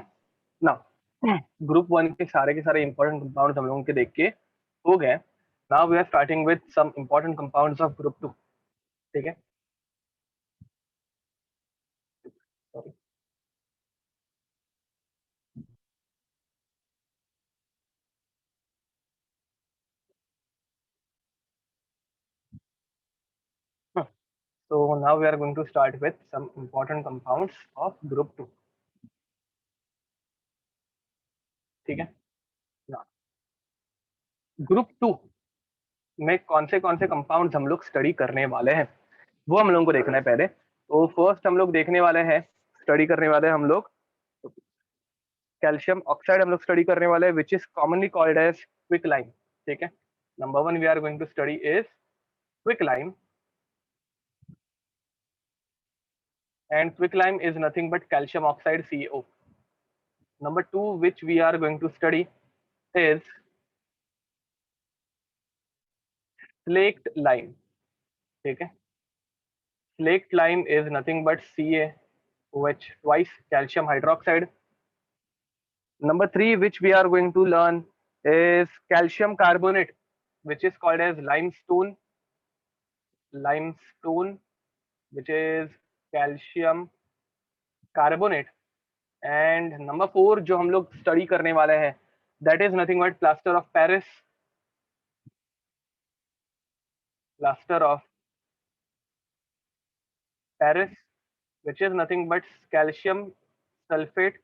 ना। ग्रुप वन के सारे इंपॉर्टेंट कंपाउंड्स हम लोगों के देख के हो गए। Now we are starting with some important compounds of group two. ठीक है। Sorry. So now we are going to start with some important compounds of group 2. ठीक है ना। ग्रुप 2 में कौन से कंपाउंड्स हम लोग स्टडी करने वाले हैं वो हम लोगों को देखना है पहले। तो फर्स्ट हम लोग देखने वाले हैं, स्टडी करने वाले हैं हम लोग कैल्शियम ऑक्साइड हम लोग स्टडी करने वाले हैं which is commonly called as quicklime. ठीक है। Number one we are going to study is quicklime, and quicklime is nothing but calcium oxide CaO. Number two, which we are going to study is slaked lime. ठीक है। Slaked lime is nothing but CaOH twice calcium hydroxide. Number three, which we are going to learn is calcium carbonate, which is called as limestone. Limestone, which is calcium carbonate. And number four जो हम लोग study करने वाले हैं that is nothing but plaster of Paris. Plaster of Paris which is nothing but calcium sulphate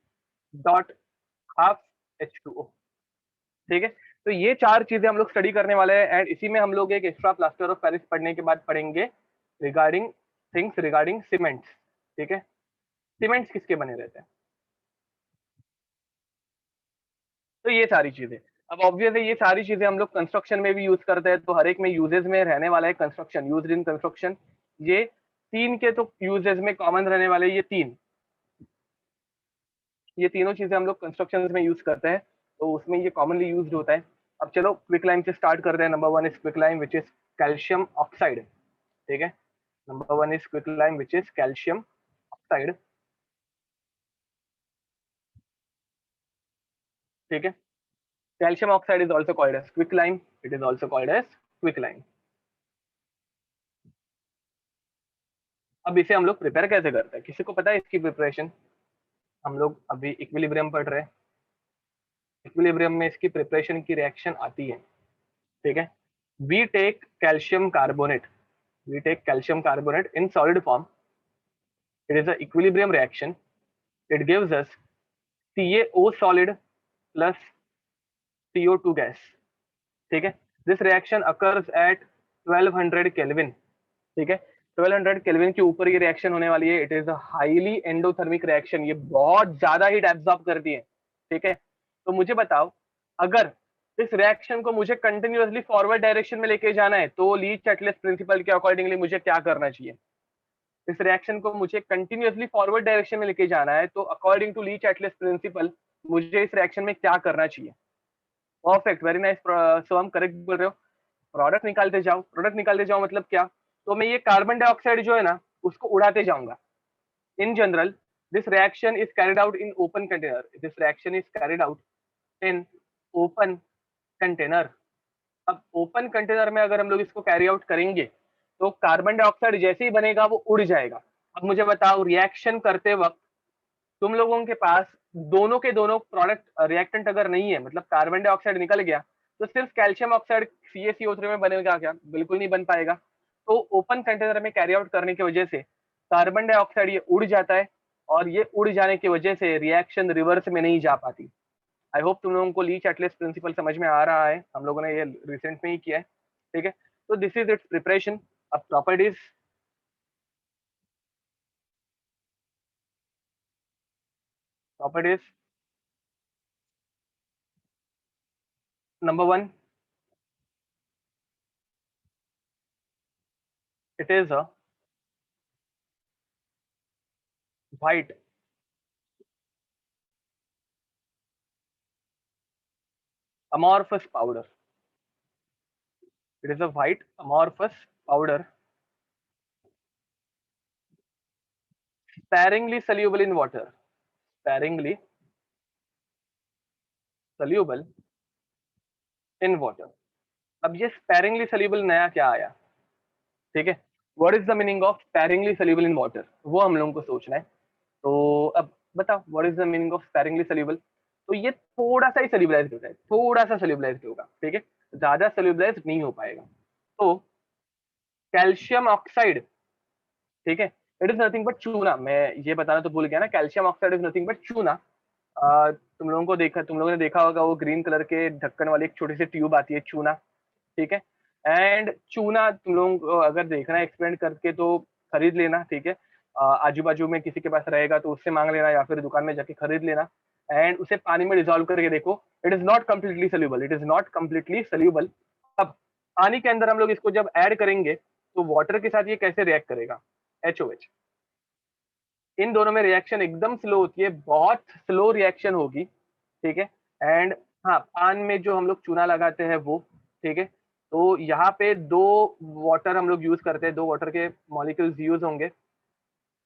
dot half H2O। ठीक है। तो ये चार चीजें हम लोग स्टडी करने वाले हैं एंड इसी में हम लोग एक एक्स्ट्रा प्लास्टर ऑफ पेरिस पढ़ने के बाद पढ़ेंगे रिगार्डिंग थिंग्स रिगार्डिंग सीमेंट्स। ठीक है। सीमेंट्स किसके बने रहते हैं, तो ये सारी चीजें। अब ऑब्वियस है ये सारी चीजें हम लोग कंस्ट्रक्शन में भी यूज करते हैं, तो हर एक में यूजेस में रहने वाला है कंस्ट्रक्शन, यूज इन कंस्ट्रक्शन। ये तीन के तो यूजेस में कॉमन रहने वाले ये तीनों चीजें हम लोग कंस्ट्रक्शन में यूज करते हैं, तो उसमें ये कॉमनली यूज होता है। अब चलो क्विक लाइम से स्टार्ट करते हैं। Number one is quicklime which is calcium oxide. ठीक है। Number one is quicklime which is calcium oxide. ठीक है। Calcium oxide is also called as quicklime, it is also called as quicklime. अब इसे हम लोग prepare कैसे करते हैं, किसी को पता है इसकी प्रिपरेशन? हम लोग अभी इक्विलिब्रियम पढ़ रहे हैं, इक्विलिब्रियम में इसकी प्रिपरेशन की रिएक्शन आती है। ठीक है। We take calcium carbonate, we take calcium carbonate in solid form, it is a equilibrium reaction, it gives us CaO solid plus CO2 gas। ठीक है। This reaction occurs at 1200 kelvin. ठीक है। 1200 kelvin के ऊपर ये रिएक्शन होने वाली है। It is a highly endothermic reaction, ये बहुत ज्यादा हीट एब्जॉर्ब करती है। ठीक है। तो मुझे बताओ, अगर इस रिएक्शन को मुझे कंटिन्यूअसली फॉरवर्ड डायरेक्शन में लेके जाना है तो ली चैटलेस प्रिंसिपल के अकॉर्डिंगली मुझे क्या करना चाहिए? इस रिएक्शन को मुझे कंटिन्यूअसली फॉरवर्ड डायरेक्शन में लेके जाना है तो अकॉर्डिंग टू ली चैटलेस प्रिंसिपल मुझे इस रिएक्शन में क्या करना चाहिए? Perfect, very nice. सो हम करेक्ट बोल रहे हो। प्रोडक्ट निकालते जाओ, प्रोडक्ट निकालते जाओ मतलब क्या? तो मैं ये कार्बन डाइऑक्साइड जो है ना उसको उड़ाते जाऊंगा। In general this reaction is carried out in open container, this reaction is carried out in open container. अब ओपन कंटेनर में अगर हम लोग इसको कैरी आउट करेंगे तो कार्बन डाइऑक्साइड जैसे ही बनेगा वो उड़ जाएगा। अब मुझे बताओ, रिएक्शन करते वक्त तुम लोगों के पास दोनों के दोनों प्रोडक्ट रिएक्टेंट अगर नहीं है, मतलब कार्बन डाइऑक्साइड निकल गया, तो सिर्फ कैल्शियम ऑक्साइड CaCO3 में बनेगा क्या? बिल्कुल नहीं बन पाएगा। तो ओपन कंटेनर में कैरी आउट करने की वजह से कार्बन डाइऑक्साइड ये उड़ जाता है और ये उड़ जाने की वजह से रिएक्शन रिवर्स में नहीं जा पाती। आई होप तुम लोगों को ली चैटलेस प्रिंसिपल समझ में आ रहा है, हम लोगों ने ये रिसेंट में ही किया है। ठीक है। तो दिस इज इट्स प्रिपरेशन। अब properties, properties number one, it is a white amorphous powder, it is a white amorphous powder sparingly soluble in water, sparingly soluble in water. अब ये स्पैरिंगली सल्यूबल नया क्या आया, ठीक है। What is the meaning of sparingly soluble in water, वो हम लोगों को सोचना है। तो अब बताओ what is the meaning of sparingly soluble. तो ये थोड़ा सा ही सल्यूबलाइज होता है, थोड़ा सा सल्यूबलाइज होगा, ठीक है, ज्यादा सल्यूबलाइज नहीं हो पाएगा। तो कैल्शियम ऑक्साइड, ठीक है, इट इज नथिंग बट चूना। मैं ये बताना तो भूल गया ना, calcium oxide is nothing but चूना। तुम लोगों ने देखा होगा वो ग्रीन कलर के ढक्कन वाली एक छोटी सी ट्यूब आती है, चूना, ठीक है। एंड चूना तुम लोगों को अगर देखना है एक्सपेरिमेंट करके तो खरीद लेना, ठीक है। आजू बाजू में किसी के पास रहेगा तो उससे मांग लेना या फिर दुकान में जाके खरीद लेना। एंड उसे पानी में डिजोल्व करके देखो, it is not completely soluble, it is not completely soluble. अब पानी के अंदर हम लोग इसको जब ऐड करेंगे तो वाटर के साथ ये कैसे रिएक्ट करेगा, HOH। इन दोनों में रिएक्शन एकदम स्लो होती है, बहुत स्लो रिएक्शन होगी, ठीक है। एंड हाँ, पान में जो हम लोग चूना लगाते हैं वो, ठीक है। तो यहाँ पे दो वाटर हम लोग यूज करते हैं, दो वाटर के मॉलिक्यूल्स यूज होंगे,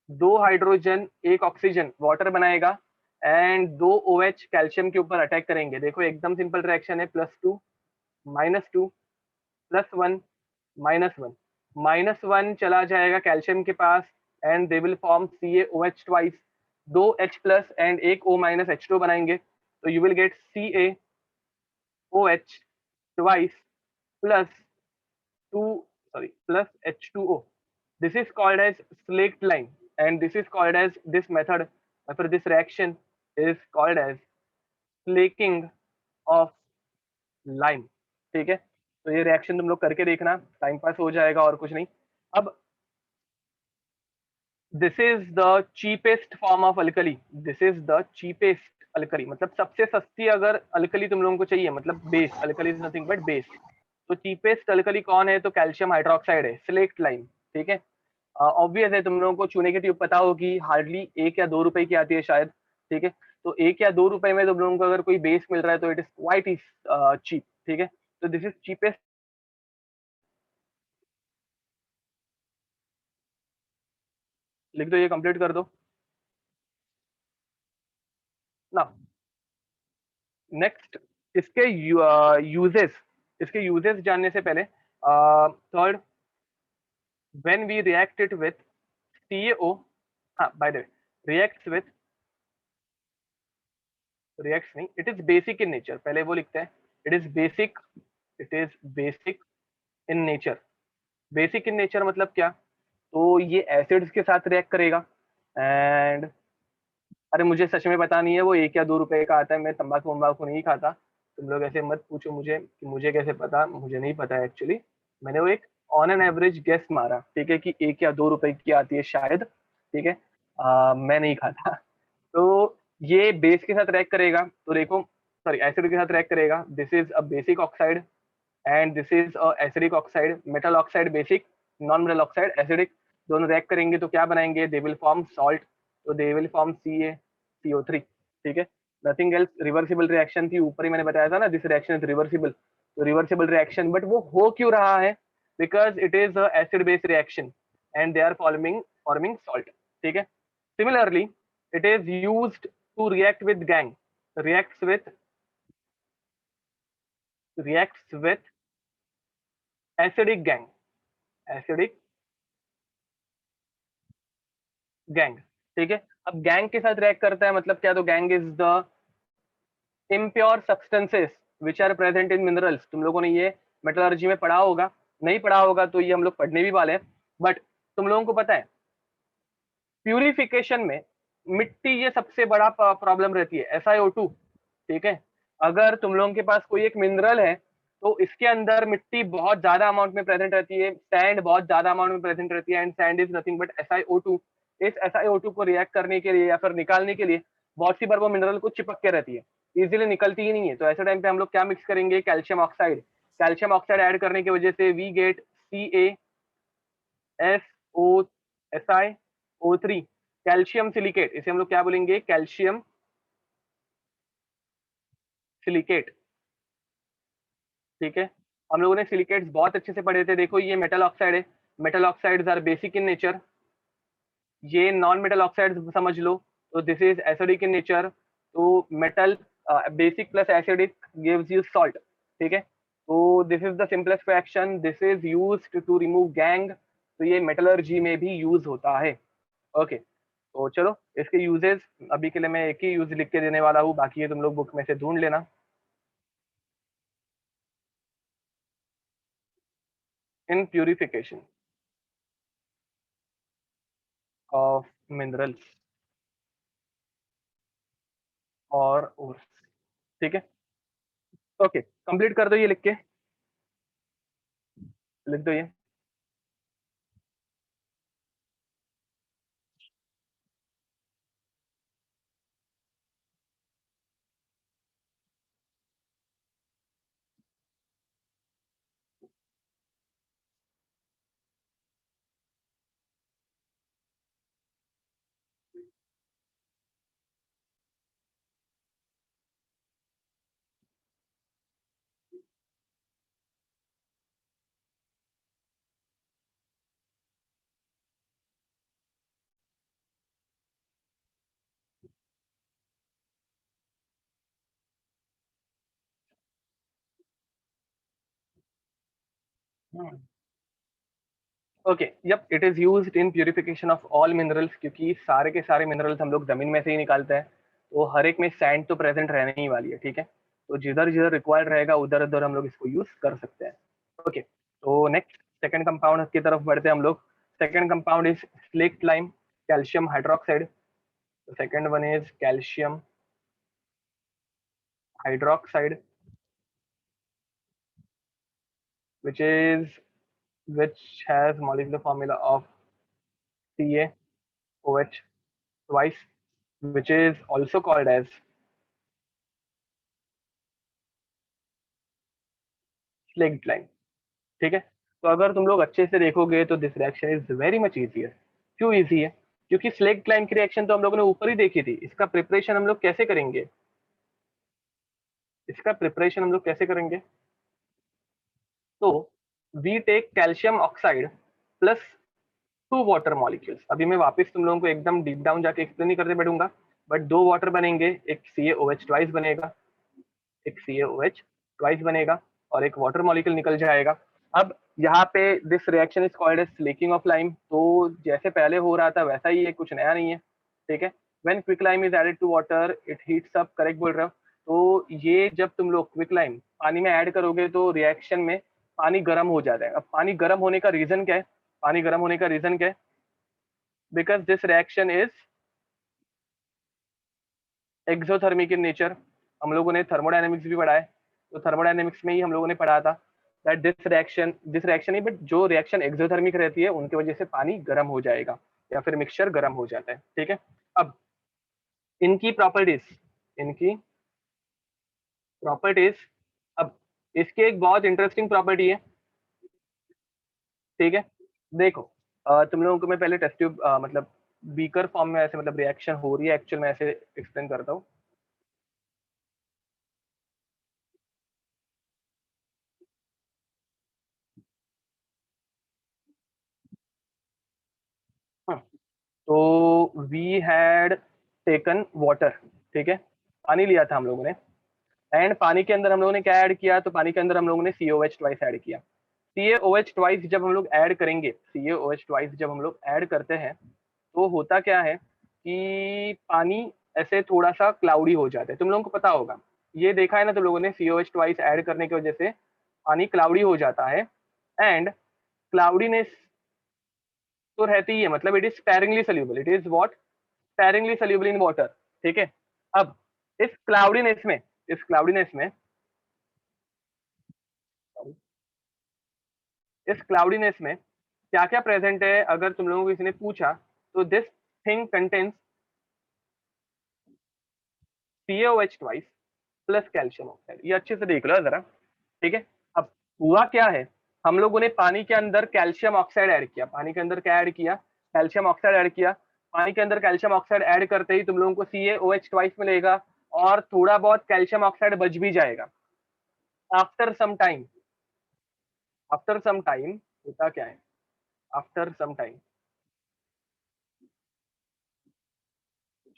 दो हाइड्रोजन एक ऑक्सीजन वाटर बनाएगा एंड दो OH कैल्शियम के ऊपर अटैक करेंगे। देखो एकदम सिंपल रिएक्शन है, +2 -2 +1 -1, -1 चला जाएगा कैल्शियम के पास and they will form CaOH twice, दो H प्लस एंड एक O माइनस H2 बनाएंगे, तो you will get CaOH twice plus two sorry plus H2O. This is called as slaked lime and this is called as this method after this reaction is called as slaking of lime, ठीक है। तो ये reaction तुम लोग करके देखना, time pass हो जाएगा और कुछ नहीं। अब this is the cheapest form of alkali, this is the cheapest alkali, मतलब सबसे सस्ती अगर अल्कली तुम लोगों को चाहिए, मतलब base, alkali is nothing but base. तो चीपेस्ट अल्कली कौन है, तो कैल्शियम हाइड्रोक्साइड है, स्लेक्ट लाइम, ठीक है। ऑब्वियस है, तुम लोगों को चूने की ट्यूब पता होगी, हार्डली 1 या 2 रुपए की आती है शायद, ठीक है। तो 1 या 2 रुपए में तुम लोगों को अगर कोई बेस मिल रहा है तो it is quite is cheap, ठीक है। तो दिस इज चीपेस्ट। लिख दो, ये कंप्लीट कर दो ना। नेक्स्ट, इसके यूजेस, इसके यूजेस जानने से पहले third, when we react it with CaO, हाँ by the way, reacts with, reacts नहीं, it is basic in nature, पहले वो लिखते हैं, it is basic, it is basic in nature. Basic in nature मतलब क्या, तो ये एसिड्स के साथ रिएक्ट करेगा। एंड अरे मुझे सच में पता नहीं है, वो 1 या 2 रुपए का आता है, मैं तंबाकू वम्बाकू नहीं खाता। तुम लोग ऐसे मत पूछो मुझे कि मुझे कैसे पता, मुझे नहीं पता एक्चुअली। मैंने वो एक ऑन एन एवरेज गेस मारा, ठीक है, कि 1 या 2 रुपए की आती है शायद, ठीक है। मैं नहीं खाता। तो ये बेस के साथ रिएक्ट करेगा, तो देखो सॉरी एसिड के साथ रिएक्ट करेगा, this is a basic oxide and this is acidic oxide, metal oxide basic, non metal oxide acidic, दोनों रिएक्ट करेंगे तो क्या बनाएंगे, दे विल फॉर्म सॉल्ट, तो दे विल फॉर्म CaCO3, ठीक है। नथिंग एल्स, रिवर्सिबल रिएक्शन थी, ऊपर ही मैंने बताया था ना, दिस रिएक्शन इज रिवर्सिबल, तो रिवर्सिबल रिएक्शन, बट वो हो क्यों रहा है, because it is acid base reaction and they are forming forming salt, ठीक है। Similarly it is used to react with gang, reacts with, reacts with acidic gang, acidic gang, ठीक है। अब गैंग के साथ रिएक्ट करता है मतलब क्या, तो gangue is the impure substances which are present in minerals. तुम लोगों ने ये मेटलर्जी में पढ़ा होगा, नहीं पढ़ा होगा तो ये हम लोग पढ़ने भी वाले हैं, बट तुम लोगों को पता है प्यूरिफिकेशन में मिट्टी ये सबसे बड़ा प्रॉब्लम रहती है, SiO2, ठीक है। अगर तुम लोगों के पास कोई एक मिनरल है तो इसके अंदर मिट्टी बहुत ज्यादा अमाउंट में प्रेजेंट रहती है, सैंड बहुत ज्यादा अमाउंट में प्रेजेंट रहती है, and sand is nothing but SiO2। इस SiO2 को रिएक्ट करने के लिए या फिर निकालने के लिए बहुत सी बार वो मिनरल को चिपक के रहती है, इजीली निकलती ही नहीं है। तो ऐसे टाइम पे हम लोग क्या मिक्स करेंगे, calcium oxide, calcium oxide add करने की वजह से we get CaSO3, calcium silicate, इसे हम लोग क्या बोलेंगे, कैल्शियम सिलिकेट, ठीक है। हम लोगों ने सिलिकेट्स बहुत अच्छे से पढ़े थे, देखो ये मेटल ऑक्साइड है, metal oxides are basic in nature, ये नॉन मेटल ऑक्साइड समझ लो, तो this is acidic in nature. तो metal basic plus acidic gives you salt, ठीक है। तो this is the simplest reaction, this is used to remove gangue. तो ये मेटलर्जी में भी यूज होता है। ओके, तो चलो इसके यूजेस अभी के लिए मैं एक ही यूज लिख के देने वाला हूँ, बाकी ये तुम लोग बुक में से ढूंढ लेना। इन प्यूरिफिकेशन ऑफ मिनरल्स और ores, ठीक है। ओके, कंप्लीट कर दो ये लिख के, लिख दो ये। Okay, yep, it is used in purification of all minerals, क्योंकि सारे के सारे मिनरल्स हम लोग जमीन में से ही निकालते हैं, तो हर एक में सैंड तो प्रेजेंट रहने ही वाली है, ठीक है। तो जिधर जिधर रिक्वायर्ड रहेगा उधर उधर हम लोग इसको यूज कर सकते हैं। ओके, तो नेक्स्ट सेकंड कंपाउंड की तरफ बढ़ते हैं हम लोग। Second compound is slaked lime, calcium hydroxide. Second one is calcium hydroxide, which is which has molecular formula of CaOH twice, which is also called as slaked lime, ठीक है। तो अगर तुम लोग अच्छे से देखोगे तो this reaction is very much easier. क्यों इजी है? क्योंकि स्लेक्ड लाइम की रिएक्शन तो हम लोगों ने ऊपर ही देखी थी। इसका प्रिपरेशन हम लोग कैसे करेंगे? इसका प्रिपरेशन हम लोग कैसे करेंगे? तो we take calcium oxide plus two water molecules. अभी मैं वापस तुम लोगों को एकदम डीप डाउन जाके एक्सप्लेन नहीं करते बैठूंगा, बट दो वाटर बनेंगे, एक CaOH ट्वाइस बनेगा, एक CaOH ट्वाइस बनेगा और एक वाटर मॉलिक्यूल निकल जाएगा। अब यहाँ पे this reaction is called as slaking of lime. तो जैसे पहले हो रहा था वैसा ही है, कुछ नया नहीं है, ठीक है। When quicklime is added to water it heats up, correct बोल रहे हो। तो ये जब तुम लोग क्विक लाइम पानी में ऐड करोगे तो रिएक्शन में पानी गर्म हो जाता है। अब पानी गर्म होने का रीजन क्या है? पानी गर्म होने का रीजन क्या है? Because this reaction is exothermic in nature. हम लोगों ने थर्मोडायनेमिक्स भी पढ़ा है, तो थर्मोडायनेमिक्स में ही हम लोगों ने पढ़ा था that this reaction he, but जो रिएक्शन एक्सोथर्मिक रहती है उनकी वजह से पानी गर्म हो जाएगा या फिर मिक्सचर गर्म हो जाता है, ठीक है। अब इनकी प्रॉपर्टीज, इनकी प्रॉपर्टीज, अब इसकी एक बहुत इंटरेस्टिंग प्रॉपर्टी है, ठीक है। देखो, तुम लोगों को मैं पहले टेस्ट ट्यूब मतलब बीकर फॉर्म में ऐसे मतलब रिएक्शन हो रही है एक्चुअल में, ऐसे एक्सप्लेन करता हूँ। तो वी हैड टेकन वाटर, ठीक है, पानी लिया था हम लोगों ने, एंड पानी के अंदर हम लोगों ने क्या ऐड किया? तो पानी के अंदर हम लोगों ने CaOH ट्वाइस ऐड किया। CaOH ट्वाइस जब हम लोग ऐड करेंगे, CaOH ट्वाइस जब हम लोग ऐड करते हैं तो होता क्या है कि पानी ऐसे थोड़ा सा क्लाउडी हो जाता है। तुम लोगों को पता होगा, ये देखा है ना तुम लोगों ने, CaOH ट्वाइस ऐड करने की वजह से पानी क्लाउडी हो जाता है। एंड क्लाउडीनेस तो रहती ही है, मतलब it is sparingly soluble, it is what, sparingly soluble in water, ठीक है। अब इस क्लाउडीनेस में, इस क्लाउडीनेस में इस क्लाउडीनेस में क्या क्या प्रेजेंट है? अगर तुम लोगों को किसी ने पूछा तो this thing contains CaOH twice plus calcium oxide. ये अच्छे से देख लो जरा, ठीक है। अब हुआ क्या है, हम लोगों ने पानी के अंदर कैल्शियम ऑक्साइड ऐड किया, पानी के अंदर क्या ऐड किया? कैल्शियम ऑक्साइड ऐड किया। पानी के अंदर कैल्शियम ऑक्साइड ऐड करते ही तुम लोगों को CaOH ट्वाइस मिलेगा और थोड़ा बहुत कैल्शियम ऑक्साइड बच भी जाएगा। After some time, after some time होता क्या है? आफ्टर सम टाइम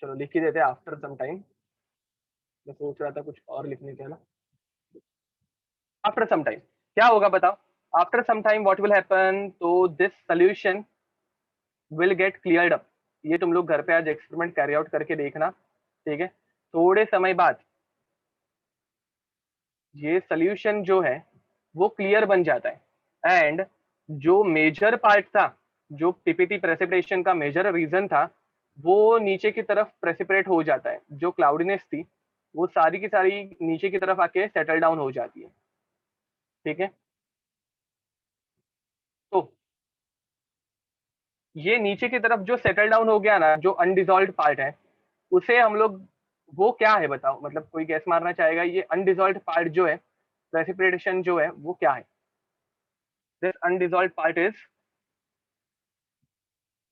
चलो लिख ही देते हैं आफ्टर सम टाइम। मैं सोच रहा था कुछ और लिखने का ना। आफ्टर सम टाइम क्या होगा बताओ। After some time what will happen, तो this solution will get cleared up. ये तुम लोग घर पे आज एक्सपेरिमेंट कैरी आउट करके देखना, ठीक है। थोड़े समय बाद ये सोल्यूशन जो है वो क्लियर बन जाता है, एंड जो मेजर पार्ट था, जो पीपीटी प्रेसिपिटेशन का मेजर रीजन था, वो नीचे की तरफ प्रेसिपिटेट हो जाता है। जो क्लाउडीनेस थी वो सारी की सारी नीचे की तरफ आके सेटल डाउन हो जाती है, ठीक है। तो ये नीचे की तरफ जो सेटल डाउन हो गया ना, जो अनडिजॉल्व पार्ट है, उसे हम लोग, वो क्या है बताओ, मतलब कोई गैस मारना चाहेगा ये अनडिजॉल्व पार्ट जो है, प्रेसिपिटेशन जो है वो क्या है। दिस अनडिजॉल्व पार्ट इज,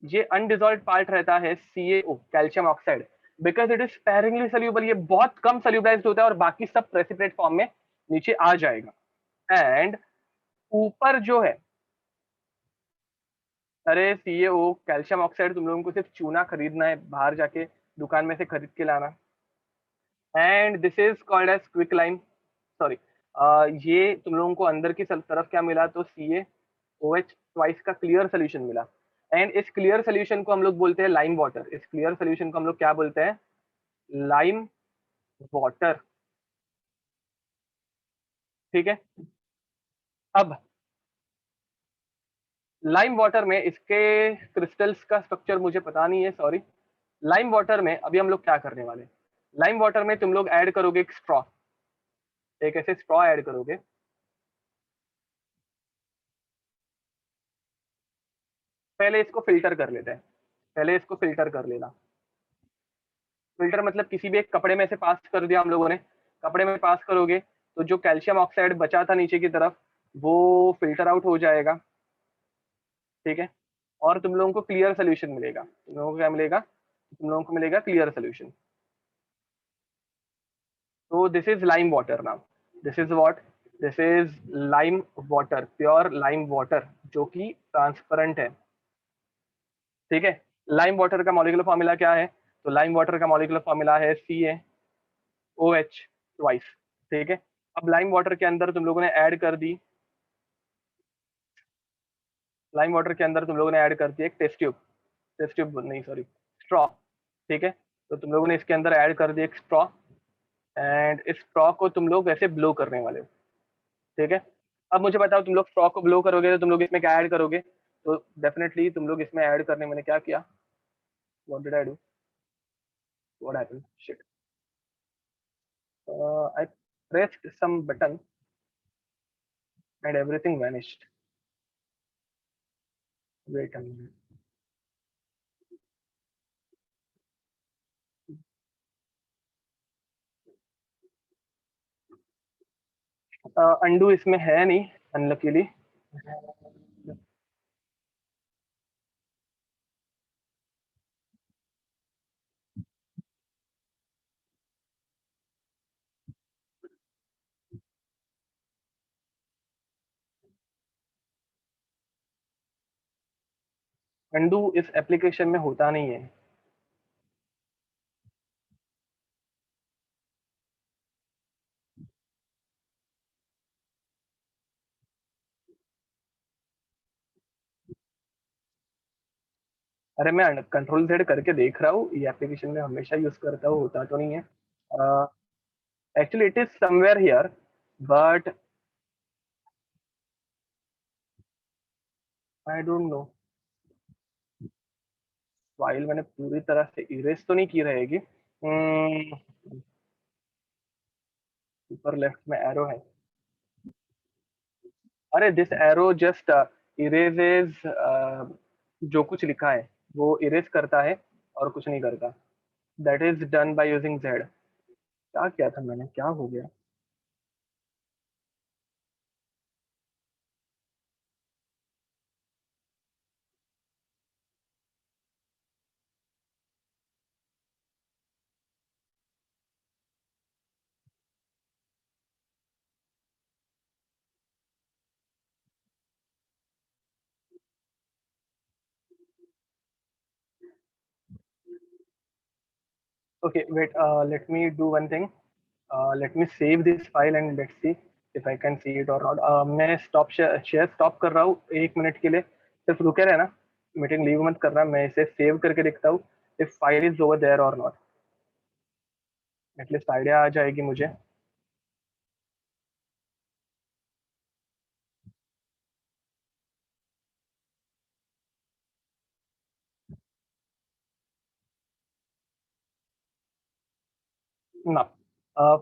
ये अनडिजॉल्व पार्ट रहता है CaO, calcium oxide. Because it is sparingly soluble, ये बहुत कम सोल्यूबलाइज्ड होता है और बाकी सब प्रेसिपिटेट फॉर्म में नीचे आ जाएगा। एंड ऊपर जो है, अरे CaO कैल्शियम ऑक्साइड तुम लोगों को सिर्फ चूना खरीदना है, बाहर जाके दुकान में से खरीद के लाना। And this is called as quicklime, sorry, ये तुम लोगों को अंदर की तरफ क्या मिला, तो CaOH ट्वाइस का क्लियर सोल्यूशन मिला। एंड इस क्लियर सोल्यूशन को हम लोग बोलते हैं लाइम वाटर। इस क्लियर सोल्यूशन को हम लोग क्या बोलते हैं, लाइम वाटर, ठीक है। अब लाइम वाटर में इसके क्रिस्टल्स का स्ट्रक्चर मुझे पता नहीं है, सॉरी। लाइम वाटर में अभी हम लोग क्या करने वाले, लाइम वाटर में तुम लोग ऐड करोगे एक स्ट्रॉ, एक ऐसे स्ट्रॉ ऐड करोगे। पहले इसको फिल्टर कर लेते हैं, पहले इसको फिल्टर कर लेना। फिल्टर मतलब किसी भी एक कपड़े में से पास कर दिया हम लोगों ने, कपड़े में पास करोगे तो जो कैल्शियम ऑक्साइड बचा था नीचे की तरफ वो फिल्टर आउट हो जाएगा, ठीक है। और तुम लोगों को क्लियर सोल्यूशन मिलेगा। तुम लोगों को क्या मिलेगा, तुम लोगों को मिलेगा क्लियर सोल्यूशन। तो this is lime water now, this is what, this is lime water, pure lime water जो कि ट्रांसपेरेंट है, ठीक है। लाइम वाटर का मॉलिक्यूलर फॉर्मूला क्या है, तो लाइम वाटर का मॉलिक्यूलर फॉर्मूला है CaOH ट्वाइस, ठीक है। अब लाइम वाटर के अंदर तुम लोगों ने ऐड कर दी, लाइम वाटर के अंदर तुम लोगों ने ऐड कर दी एक टेस्ट ट्यूब, टेस्ट ट्यूब नहीं सॉरी, स्ट्रॉ, ठीक है। तो तुम लोगों ने इसके अंदर ऐड कर दी एक स्ट्रॉ, एंड इस स्ट्रॉ को तुम लोग ऐसे ब्लो करने वाले हो, ठीक है। अब मुझे बताओ, तुम लोग स्ट्रॉ को ब्लो करोगे तो तुम लोग इसमें क्या ऐड करोगे, तो डेफिनेटली तुम लोग इसमें ऐड करने, मैंने क्या किया, what did I do, what happened, shit, I pressed some button and everything vanished, wait a minute. Undo इसमें है नहीं, अनलकीली। अंडू इस एप्लीकेशन में होता नहीं है। अरे मैं कंट्रोल जेड करके देख रहा हूँ, ये एप्लीकेशन में हमेशा यूज करता हूँ, होता तो नहीं है। Actually it is somewhere here, but I don't no. File मैंने पूरी तरह से इरेज तो नहीं की रहेगी। ऊपर लेफ्ट में एरो है, अरे दिस एरो जस्ट इरेजेस, जो कुछ लिखा है वो इरेज करता है और कुछ नहीं करता। That is done by using Z. क्या किया था मैंने, क्या हो गया। Okay, wait, let me do one thing. Let me save this file and let's see if I can see it or not. मैं स्टॉप शेयर स्टॉप कर रहा हूँ 1 मिनट के लिए, सिर्फ रुके रहना, मीटिंग लीव मत करना, मैं इसे सेव करके देखता हूँ if file is over there or not, at least idea आ जाएगी मुझे. ना,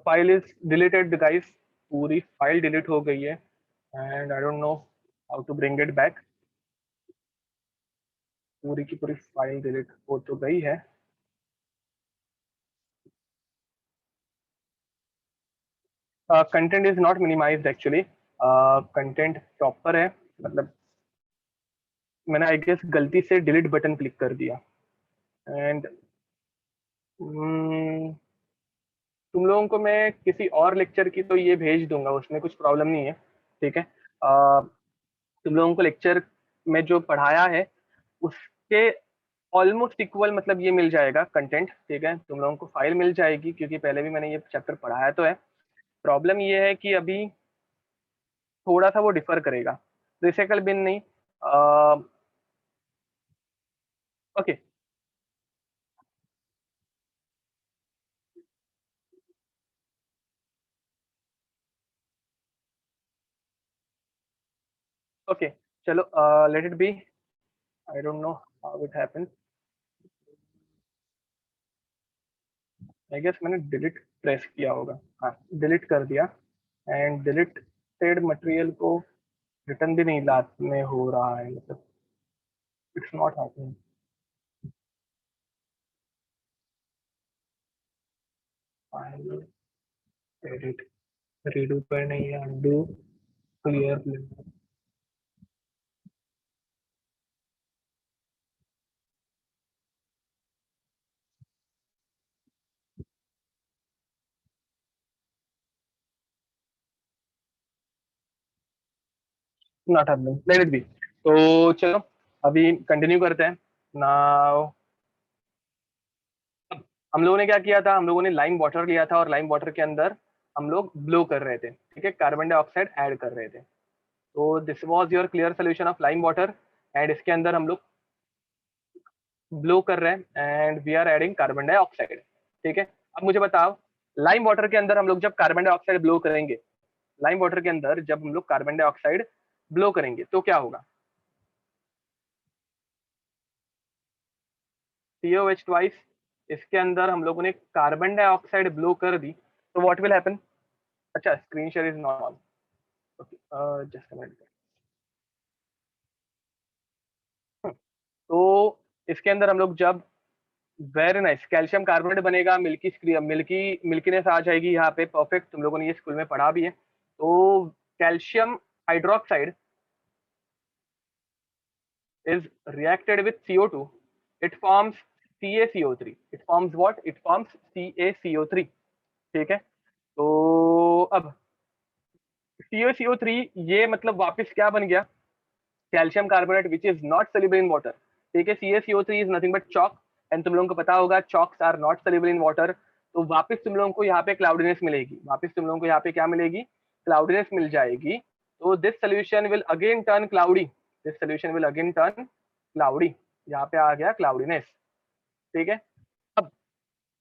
फाइल इज डिलीटेड गाइस, पूरी फाइल डिलीट हो गई है and I don't know how to bring it back. पूरी की पूरी फाइल डिलीट हो तो गई है. Content is not minimized actually, content proper है, मतलब मैंने आई गेस गलती से डिलीट बटन क्लिक कर दिया एंड तुम लोगों को मैं किसी और लेक्चर की तो ये भेज दूंगा, उसमें कुछ प्रॉब्लम नहीं है. ठीक है, तुम लोगों को लेक्चर में जो पढ़ाया है उसके ऑलमोस्ट इक्वल मतलब ये मिल जाएगा कंटेंट. ठीक है, तुम लोगों को फाइल मिल जाएगी क्योंकि पहले भी मैंने ये चैप्टर पढ़ाया तो है. प्रॉब्लम ये है कि अभी थोड़ा सा वो डिफर करेगा, रिसाइकल बिन नहीं. ओके ओके, चलो let it be. I don't know how it happened. I guess मैंने डिलीट प्रेस किया होगा, हाँ डिलीट कर दिया एंड डिलीटेड मटेरियल को रिटर्न भी नहीं लात में हो रहा है, मतलब it's not happening. File edit, redo पर नहीं है, undo, clear, not happening, let it be. तो चलो अभी कंटिन्यू करते हैं नाउ. हम लोगों ने क्या किया था, हम लोगों ने लाइम वाटर लिया था और लाइम वाटर के अंदर हम लोग ब्लो कर रहे थे. ठीक है, कार्बन डाइऑक्साइड ऐड कर रहे थे. तो this was your clear solution of lime water and इसके अंदर हम लोग ब्लो कर रहे हैं and we are adding carbon dioxide. ठीक है, अब मुझे बताओ, लाइम वाटर के अंदर हम लोग जब कार्बन डाइऑक्साइड ब्लो करेंगे, लाइम वाटर के अंदर जब हम लोग कार्बन डाइऑक्साइड ब्लो करेंगे तो क्या होगा? COH twice. इसके अंदर हम लोगों ने कार्बन डाइऑक्साइड ब्लो कर दी तो व्हाट विल हैपन? अच्छा, screen share is not on. Okay, just a minute. तो इसके अंदर हम लोग जब, वेरी नाइस, कैल्शियम कार्बोनेट बनेगा, मिल्की मिल्की मिल्कीनेस आ जाएगी यहाँ पे, परफेक्ट, तुम लोगों ने ये स्कूल में पढ़ा भी है. तो calcium hydroxide is reacted with CO2, it forms CaCO3. It forms what? It forms CaCO3. ठीक है, तो अब CaCO3 ये मतलब वापस क्या बन गया? Calcium carbonate which is not soluble in water. ठीक है, CaCO3 is nothing but chalk and तुम लोगों को पता होगा chalks are not soluble in water. तो वापस तुम लोगों को यहाँ पे क्लाउडीनेस मिलेगी, वापस तुम लोगों को यहाँ पे क्या मिलेगी? क्लाउडीनेस मिल जाएगी. तो this solution will again turn cloudy, this solution will again turn cloudy. यहाँ पे आ गया क्लाउडीनेस. ठीक है, अब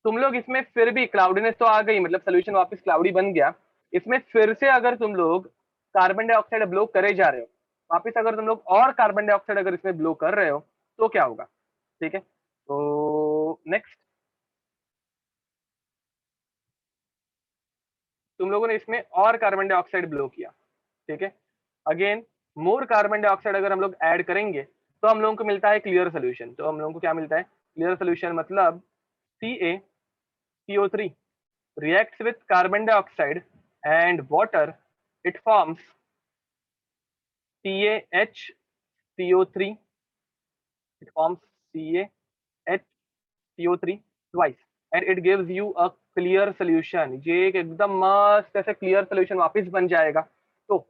तुम लोग इसमें फिर भी, क्लाउडीनेस तो आ गई, मतलब सोल्यूशन वापस क्लाउडी बन गया. इसमें फिर से अगर तुम लोग कार्बन डाइऑक्साइड ब्लो करे जा रहे हो, वापस अगर तुम लोग और कार्बन डाइऑक्साइड अगर इसमें ब्लो कर रहे हो तो क्या होगा? ठीक है, तो नेक्स्ट, तुम लोगों ने इसमें और कार्बन डाइऑक्साइड ब्लो किया. ठीक है, अगेन मोर कार्बन डाइऑक्साइड अगर हम लोग ऐड करेंगे तो हम लोगों को मिलता है क्लियर सोल्यूशन. तो हम लोगों को क्या मिलता है? क्लियर सोल्यूशन मतलब CaCO3 reacts with carbon dioxide and water, it forms CaHCO3, it forms CaHCO3 twice and it gives you a clear solution. ये एक एकदम मस्त ऐसे क्लियर सोल्यूशन वापस बन जाएगा. तो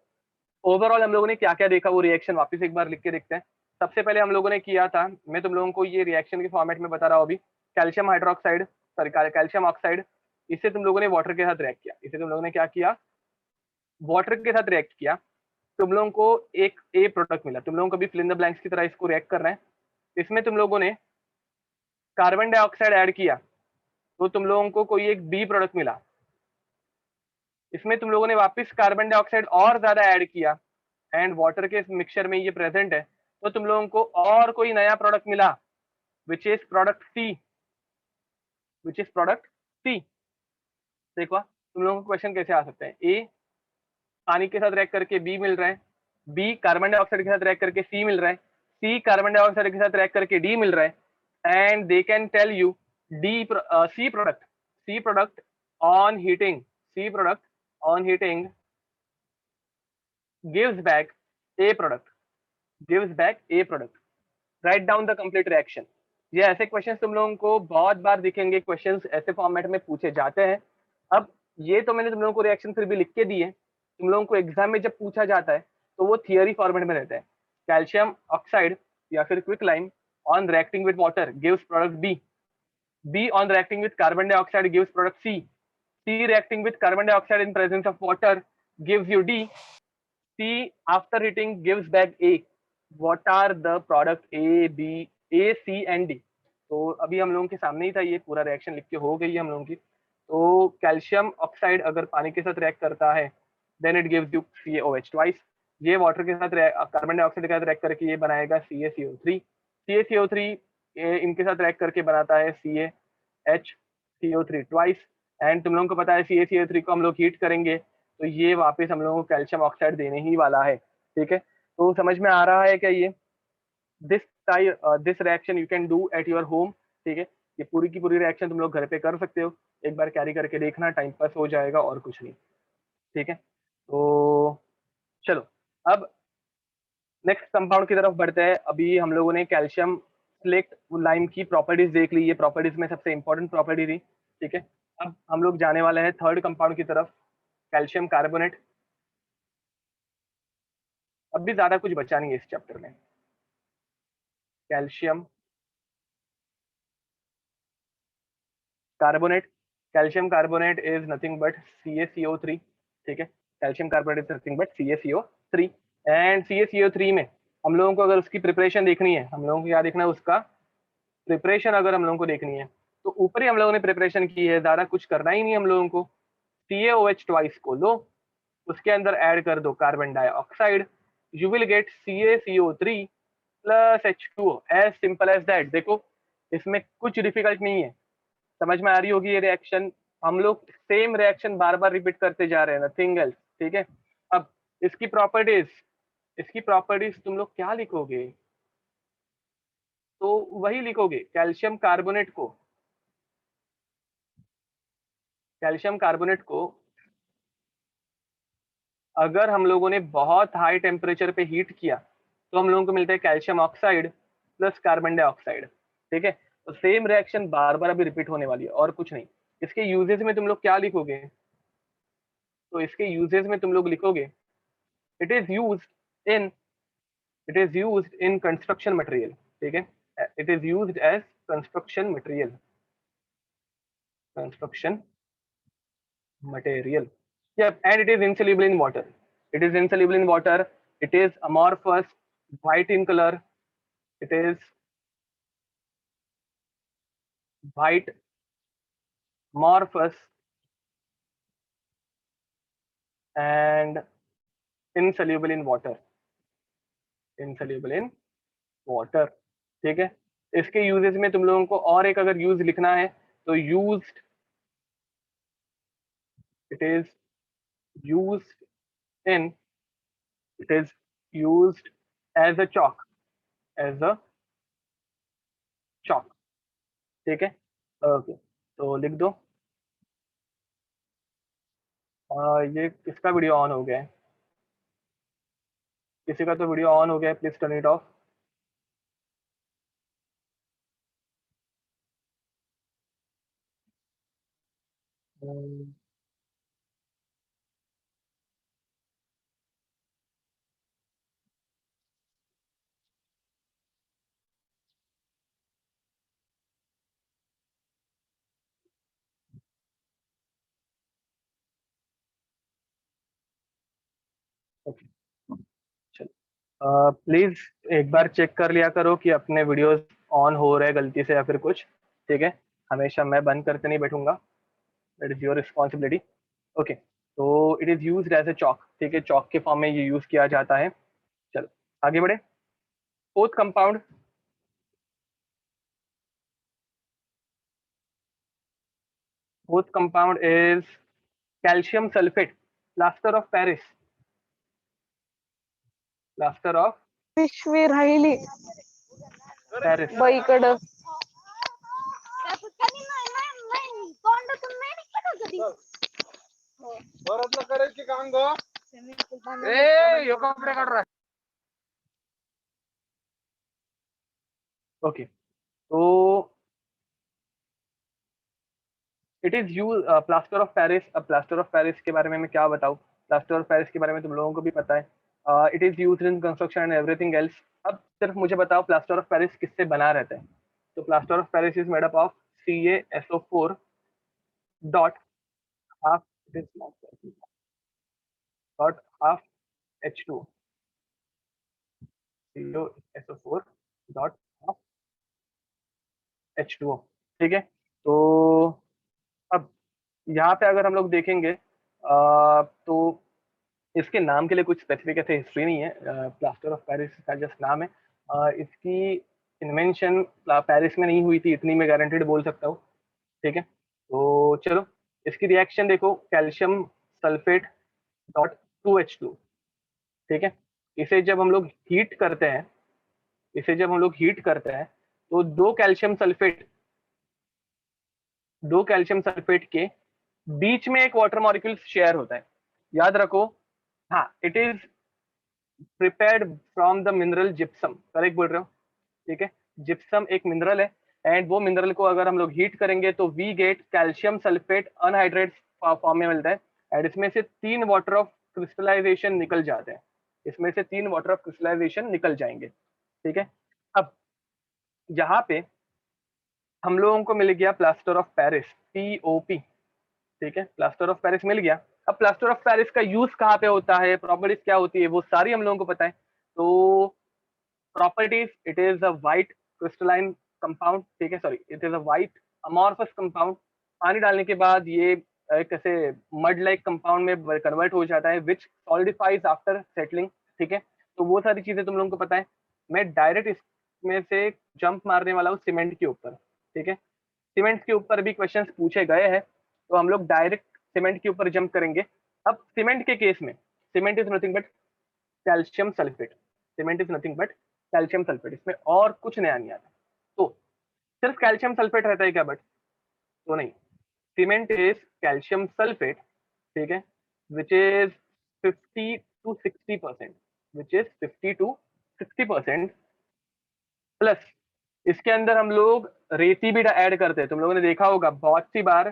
ओवरऑल हम लोगों ने क्या क्या देखा वो रिएक्शन वापस एक बार लिख के देखते हैं. सबसे पहले हम लोगों ने किया था, मैं तुम लोगों को ये रिएक्शन के फॉर्मेट में बता रहा हूँ अभी, calcium hydroxide sorry calcium oxide, इससे तुम लोगों ने वाटर के साथ रिएक्ट किया, इसे तुम लोगों ने क्या किया, वाटर के साथ रिएक्ट किया, तुम लोगों को एक ए प्रोडक्ट मिला। तुम लोगों को भी फिल इन द ब्लैंक्स की तरह इसको रिएक्ट करना है। इसमें तुम लोगों ने कार्बन डाइऑक्साइड ऐड किया तो तुम लोगों को कोई एक बी प्रोडक्ट मिला। इसमें तुम लोगों ने वापस कार्बन डाइऑक्साइड और ज्यादा ऐड किया एंड वाटर के मिक्सचर में ये प्रेजेंट है, तो तुम लोगों को और कोई नया प्रोडक्ट मिला which is product C, which is product C. देखो तुम लोगों को क्वेश्चन कैसे आ सकते हैं, ए पानी के साथ रिएक्ट करके बी मिल रहा है, बी कार्बन डाइऑक्साइड के साथ रिएक्ट करके सी मिल रहा है, सी कार्बन डाइऑक्साइड के साथ रिएक्ट करके डी मिल रहा है, and they can tell you D C product on heating, C product on heating gives back a product, gives back a product, write down the complete reaction। ये ऐसे questions तुम लोगों को बहुत बार दिखेंगे, क्वेश्चंस ऐसे फॉर्मेट में पूछे जाते हैं। अब ये तो मैंने तुम लोगों को रिएक्शन फिर भी लिख के दिए, तुम लोगों को एग्जाम में जब पूछा जाता है तो वो थियरी फॉर्मेट में रहता है। कैल्शियम ऑक्साइड या फिर quicklime on reacting with water gives product B, B on reacting with carbon dioxide gives product C, C reacting with carbon dioxide in presence of water gives you D, C after heating gives back A। What are the product A, B, A, C and D? तो अभी हम लोगों के सामने ही था, ये पूरा reaction लिख के हो गई है हम लोगों की। तो कैल्शियम ऑक्साइड अगर पानी के साथ रिएक्ट करता है then it gives you CaOH twice. ये वाटर के साथ कार्बन डाइऑक्साइड के साथ रिएक्ट करके ये बनाएगा CaCO3, CaCO3 इनके साथ रिएक्ट करके बनाता है CaHCO3 ट्वाइस। एंड तुम लोगों को पता है CaCO3 को हम लोग हीट करेंगे तो ये वापस हम लोगों को कैल्शियम ऑक्साइड देने ही वाला है। ठीक है, तो समझ में आ रहा है क्या ये this this reaction you can do at your home. ठीक है, ये पूरी की पूरी रिएक्शन तुम लोग घर पे कर सकते हो, एक बार कैरी करके देखना, टाइम पास हो जाएगा और कुछ नहीं। ठीक है, तो चलो अब नेक्स्ट कंपाउंड की तरफ बढ़ते हैं। अभी हम लोगों ने कैल्शियम सिलेक्ट लाइम की प्रॉपर्टीज देख ली, ये प्रॉपर्टीज में सबसे इंपॉर्टेंट प्रॉपर्टी थी। ठीक है, अब हम लोग जाने वाले हैं थर्ड कंपाउंड की तरफ, कैल्शियम कार्बोनेट। अब भी ज्यादा कुछ बचा नहीं है इस चैप्टर में। Calcium carbonate, calcium carbonate is nothing but CaCO3। ठीक है, calcium carbonate is nothing but CaCO3 and CaCO3 में हम लोगों को अगर उसकी प्रिपरेशन देखनी है, हम लोगों को क्या देखना है, उसका प्रिपरेशन अगर हम लोगों को देखनी है तो ऊपर ही हम लोगों ने प्रिपरेशन की है, ज्यादा कुछ करना ही नहीं हम लोगों को। CaOH ट्वाइस को लो, उसके अंदर ऐड कर दो carbon dioxide, you will get CaCO3 plus H2O, as simple as that. देखो इसमें कुछ डिफिकल्ट नहीं है, समझ में आ रही होगी ये रिएक्शन। हम लोग सेम रिएक्शन बार बार रिपीट करते जा रहे हैं, नथिंग एल्स। ठीक है, अब इसकी प्रॉपर्टीज, इसकी प्रॉपर्टीज तुम लोग क्या लिखोगे, तो वही लिखोगे कैल्शियम कार्बोनेट को, कैल्शियम कार्बोनेट को अगर हम लोगों ने बहुत हाई टेम्परेचर पे हीट किया तो हम लोगों को मिलता है calcium oxide plus carbon dioxide. ठीक है, तो सेम रिएक्शन बार बार अभी रिपीट होने वाली है और कुछ नहीं। इसके यूजेस में तुम लोग क्या लिखोगे, तो इसके यूजेस में तुम लोग लिखोगे it is use in, it is use in construction material. ठीक है, it is use as construction material, construction material। Yep, and it is insoluble in water. It is insoluble in water. It is amorphous, white in color. It is white, amorphous, and insoluble in water. Insoluble in water। ठीक है, इसके uses में तुम लोगों को और एक अगर यूज लिखना है तो used, it is used in, it is used as a chalk, as a chalk. ठीक है, ओके, तो लिख दो। ये किसका वीडियो ऑन हो गया है, किसी का तो वीडियो ऑन हो गया है, please turn it of. Okay, चलो प्लीज एक बार चेक कर लिया करो कि अपने वीडियोस ऑन हो रहे हैं गलती से या फिर कुछ, ठीक है। हमेशा मैं बंद करके नहीं बैठूंगा, that is your responsibility. Okay, तो it is used as a chalk, ठीक है, चौक के फॉर्म में ये यूज किया जाता है। चलो आगे बढ़े। Fourth compound, fourth compound is calcium sulphate, plaster of Paris, plaster of पिशवी राहिली पेरिस। बाईकडं. ओके, तो it is use plaster of Paris. अब प्लास्टर ऑफ पेरिस के बारे में मैं क्या बताऊं, प्लास्टर ऑफ पेरिस के बारे में तुम लोगों को भी पता है। It is use in construction and everything else. अब सिर्फ मुझे बताओ प्लास्टर ऑफ पेरिस किससे बना रहता है। तो plaster of Paris is made up of CaSO4 dot half, it is dot half H2, CaSO4 dot half H2O, ठीक है। तो अब यहाँ पे अगर हम लोग देखेंगे तो इसके नाम के लिए कुछ स्पेसिफिक ऐसे हिस्ट्री नहीं है, प्लास्टर ऑफ पेरिस का जस्ट नाम है। इसकी इन्वेंशन पेरिस में नहीं हुई थी, इतनी मैं गारंटेड बोल सकता हूँ, ठीक है। तो चलो इसकी रिएक्शन देखो, कैल्शियम सल्फेट डॉट 2H2, ठीक है। इसे जब हम लोग हीट करते हैं, इसे जब हम लोग हीट करते हैं तो दो कैल्शियम सल्फेट के बीच में एक वाटर मॉलिक्यूल शेयर होता है, याद रखो। हाँ, it is prepared from the mineral gypsum, correct बोल रहे हो, ठीक है। जिप्सम एक मिनरल है, एंड वो मिनरल को अगर हम लोग हीट करेंगे तो we get calcium sulphate anhydrate form में मिलता है। एंड इसमें से 3 वाटर ऑफ क्रिस्टलाइजेशन निकल जाते हैं, इसमें से 3 वाटर ऑफ क्रिस्टलाइजेशन निकल जाएंगे, ठीक है। अब यहाँ पे हम लोगों को मिल गया प्लास्टर ऑफ पेरिस, POP, ठीक है, प्लास्टर ऑफ पेरिस मिल गया। अब प्लास्टर ऑफ पेरिस का यूज कहाँ पे होता है, प्रॉपर्टीज क्या होती है, वो सारी हम लोगों को पता है। तो properties, it is a white crystalline compound, ठीक है, sorry, it is a white amorphous compound. पानी डालने के बाद ये एक ऐसे मड लाइक कंपाउंड में कन्वर्ट हो जाता है, विच सॉलिडिफाइज आफ्टर सेटलिंग, ठीक है। तो वो सारी चीजें तुम लोगों को पता है। मैं डायरेक्ट इसमें से जंप मारने वाला हूँ सीमेंट के ऊपर, ठीक है। सीमेंट के ऊपर भी क्वेश्चंस पूछे गए हैं, तो हम लोग डायरेक्ट सीमेंट के ऊपर जंप करेंगे। अब सीमेंट के केस में, cement is nothing but calcium sulphate, cement is nothing but calcium sulphate, इसमें और कुछ नया नहीं आता। तो सिर्फ कैल्शियम सल्फेट रहता है क्या, बट तो नहीं, सीमेंट इज कैल्शियम सल्फेट, ठीक है, which is 50 to 60%, which is 50 to 60%, plus इसके अंदर हम लोग रेती भी ऐड करते हैं। तुम लोगों ने देखा होगा बहुत सी बार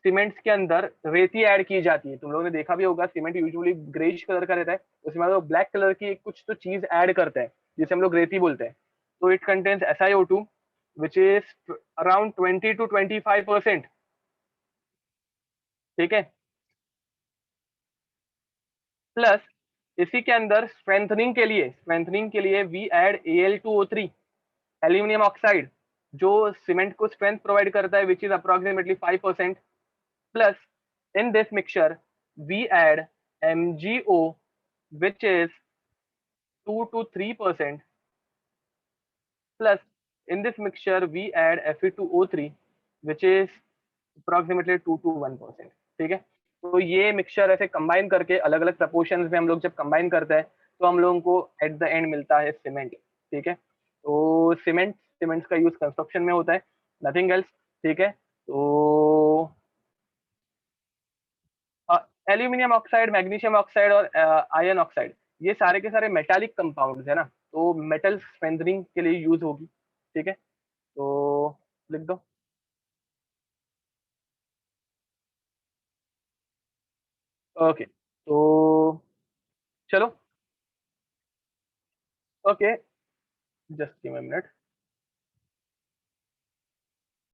सीमेंट्स के अंदर रेती ऐड की जाती है, तुम लोगों ने देखा भी होगा, सीमेंट यूजुअली ग्रेइश कलर का रहता है, उसमें लोग ब्लैक कलर की कुछ तो चीज ऐड करते हैं जिसे हम लोग रेती बोलते हैं। तो it contains SiO2 which is around 20 to 25%, ठीक है। प्लस इसी के अंदर स्ट्रेंथनिंग के लिए we add Al2O3, aluminium oxide, जो सीमेंट को स्ट्रेंथ प्रोवाइड करता है, which is approximately 5%। Plus in this mixture we add MgO, which is 2 to 3%. Plus in this mixture we add Fe2O3, which is approximately 2 to 1%, ठीक है। तो ये mixture ऐसे combine करके अलग अलग प्रपोर्शन में हम लोग जब कंबाइन करते हैं तो हम लोगों को एट द एंड मिलता है सीमेंट, ठीक है। तो सीमेंट का यूज कंस्ट्रक्शन में होता है, नथिंग एल्स, ठीक है। तो एल्यूमिनियम ऑक्साइड, मैग्नीशियम ऑक्साइड और आयरन ऑक्साइड, ये सारे के सारे मेटालिक कंपाउंड्स है ना, तो मेटल स्ट्रेंथनिंग के लिए यूज होगी, ठीक है। तो लिख दो। ओके, तो चलो, okay, just give me minute.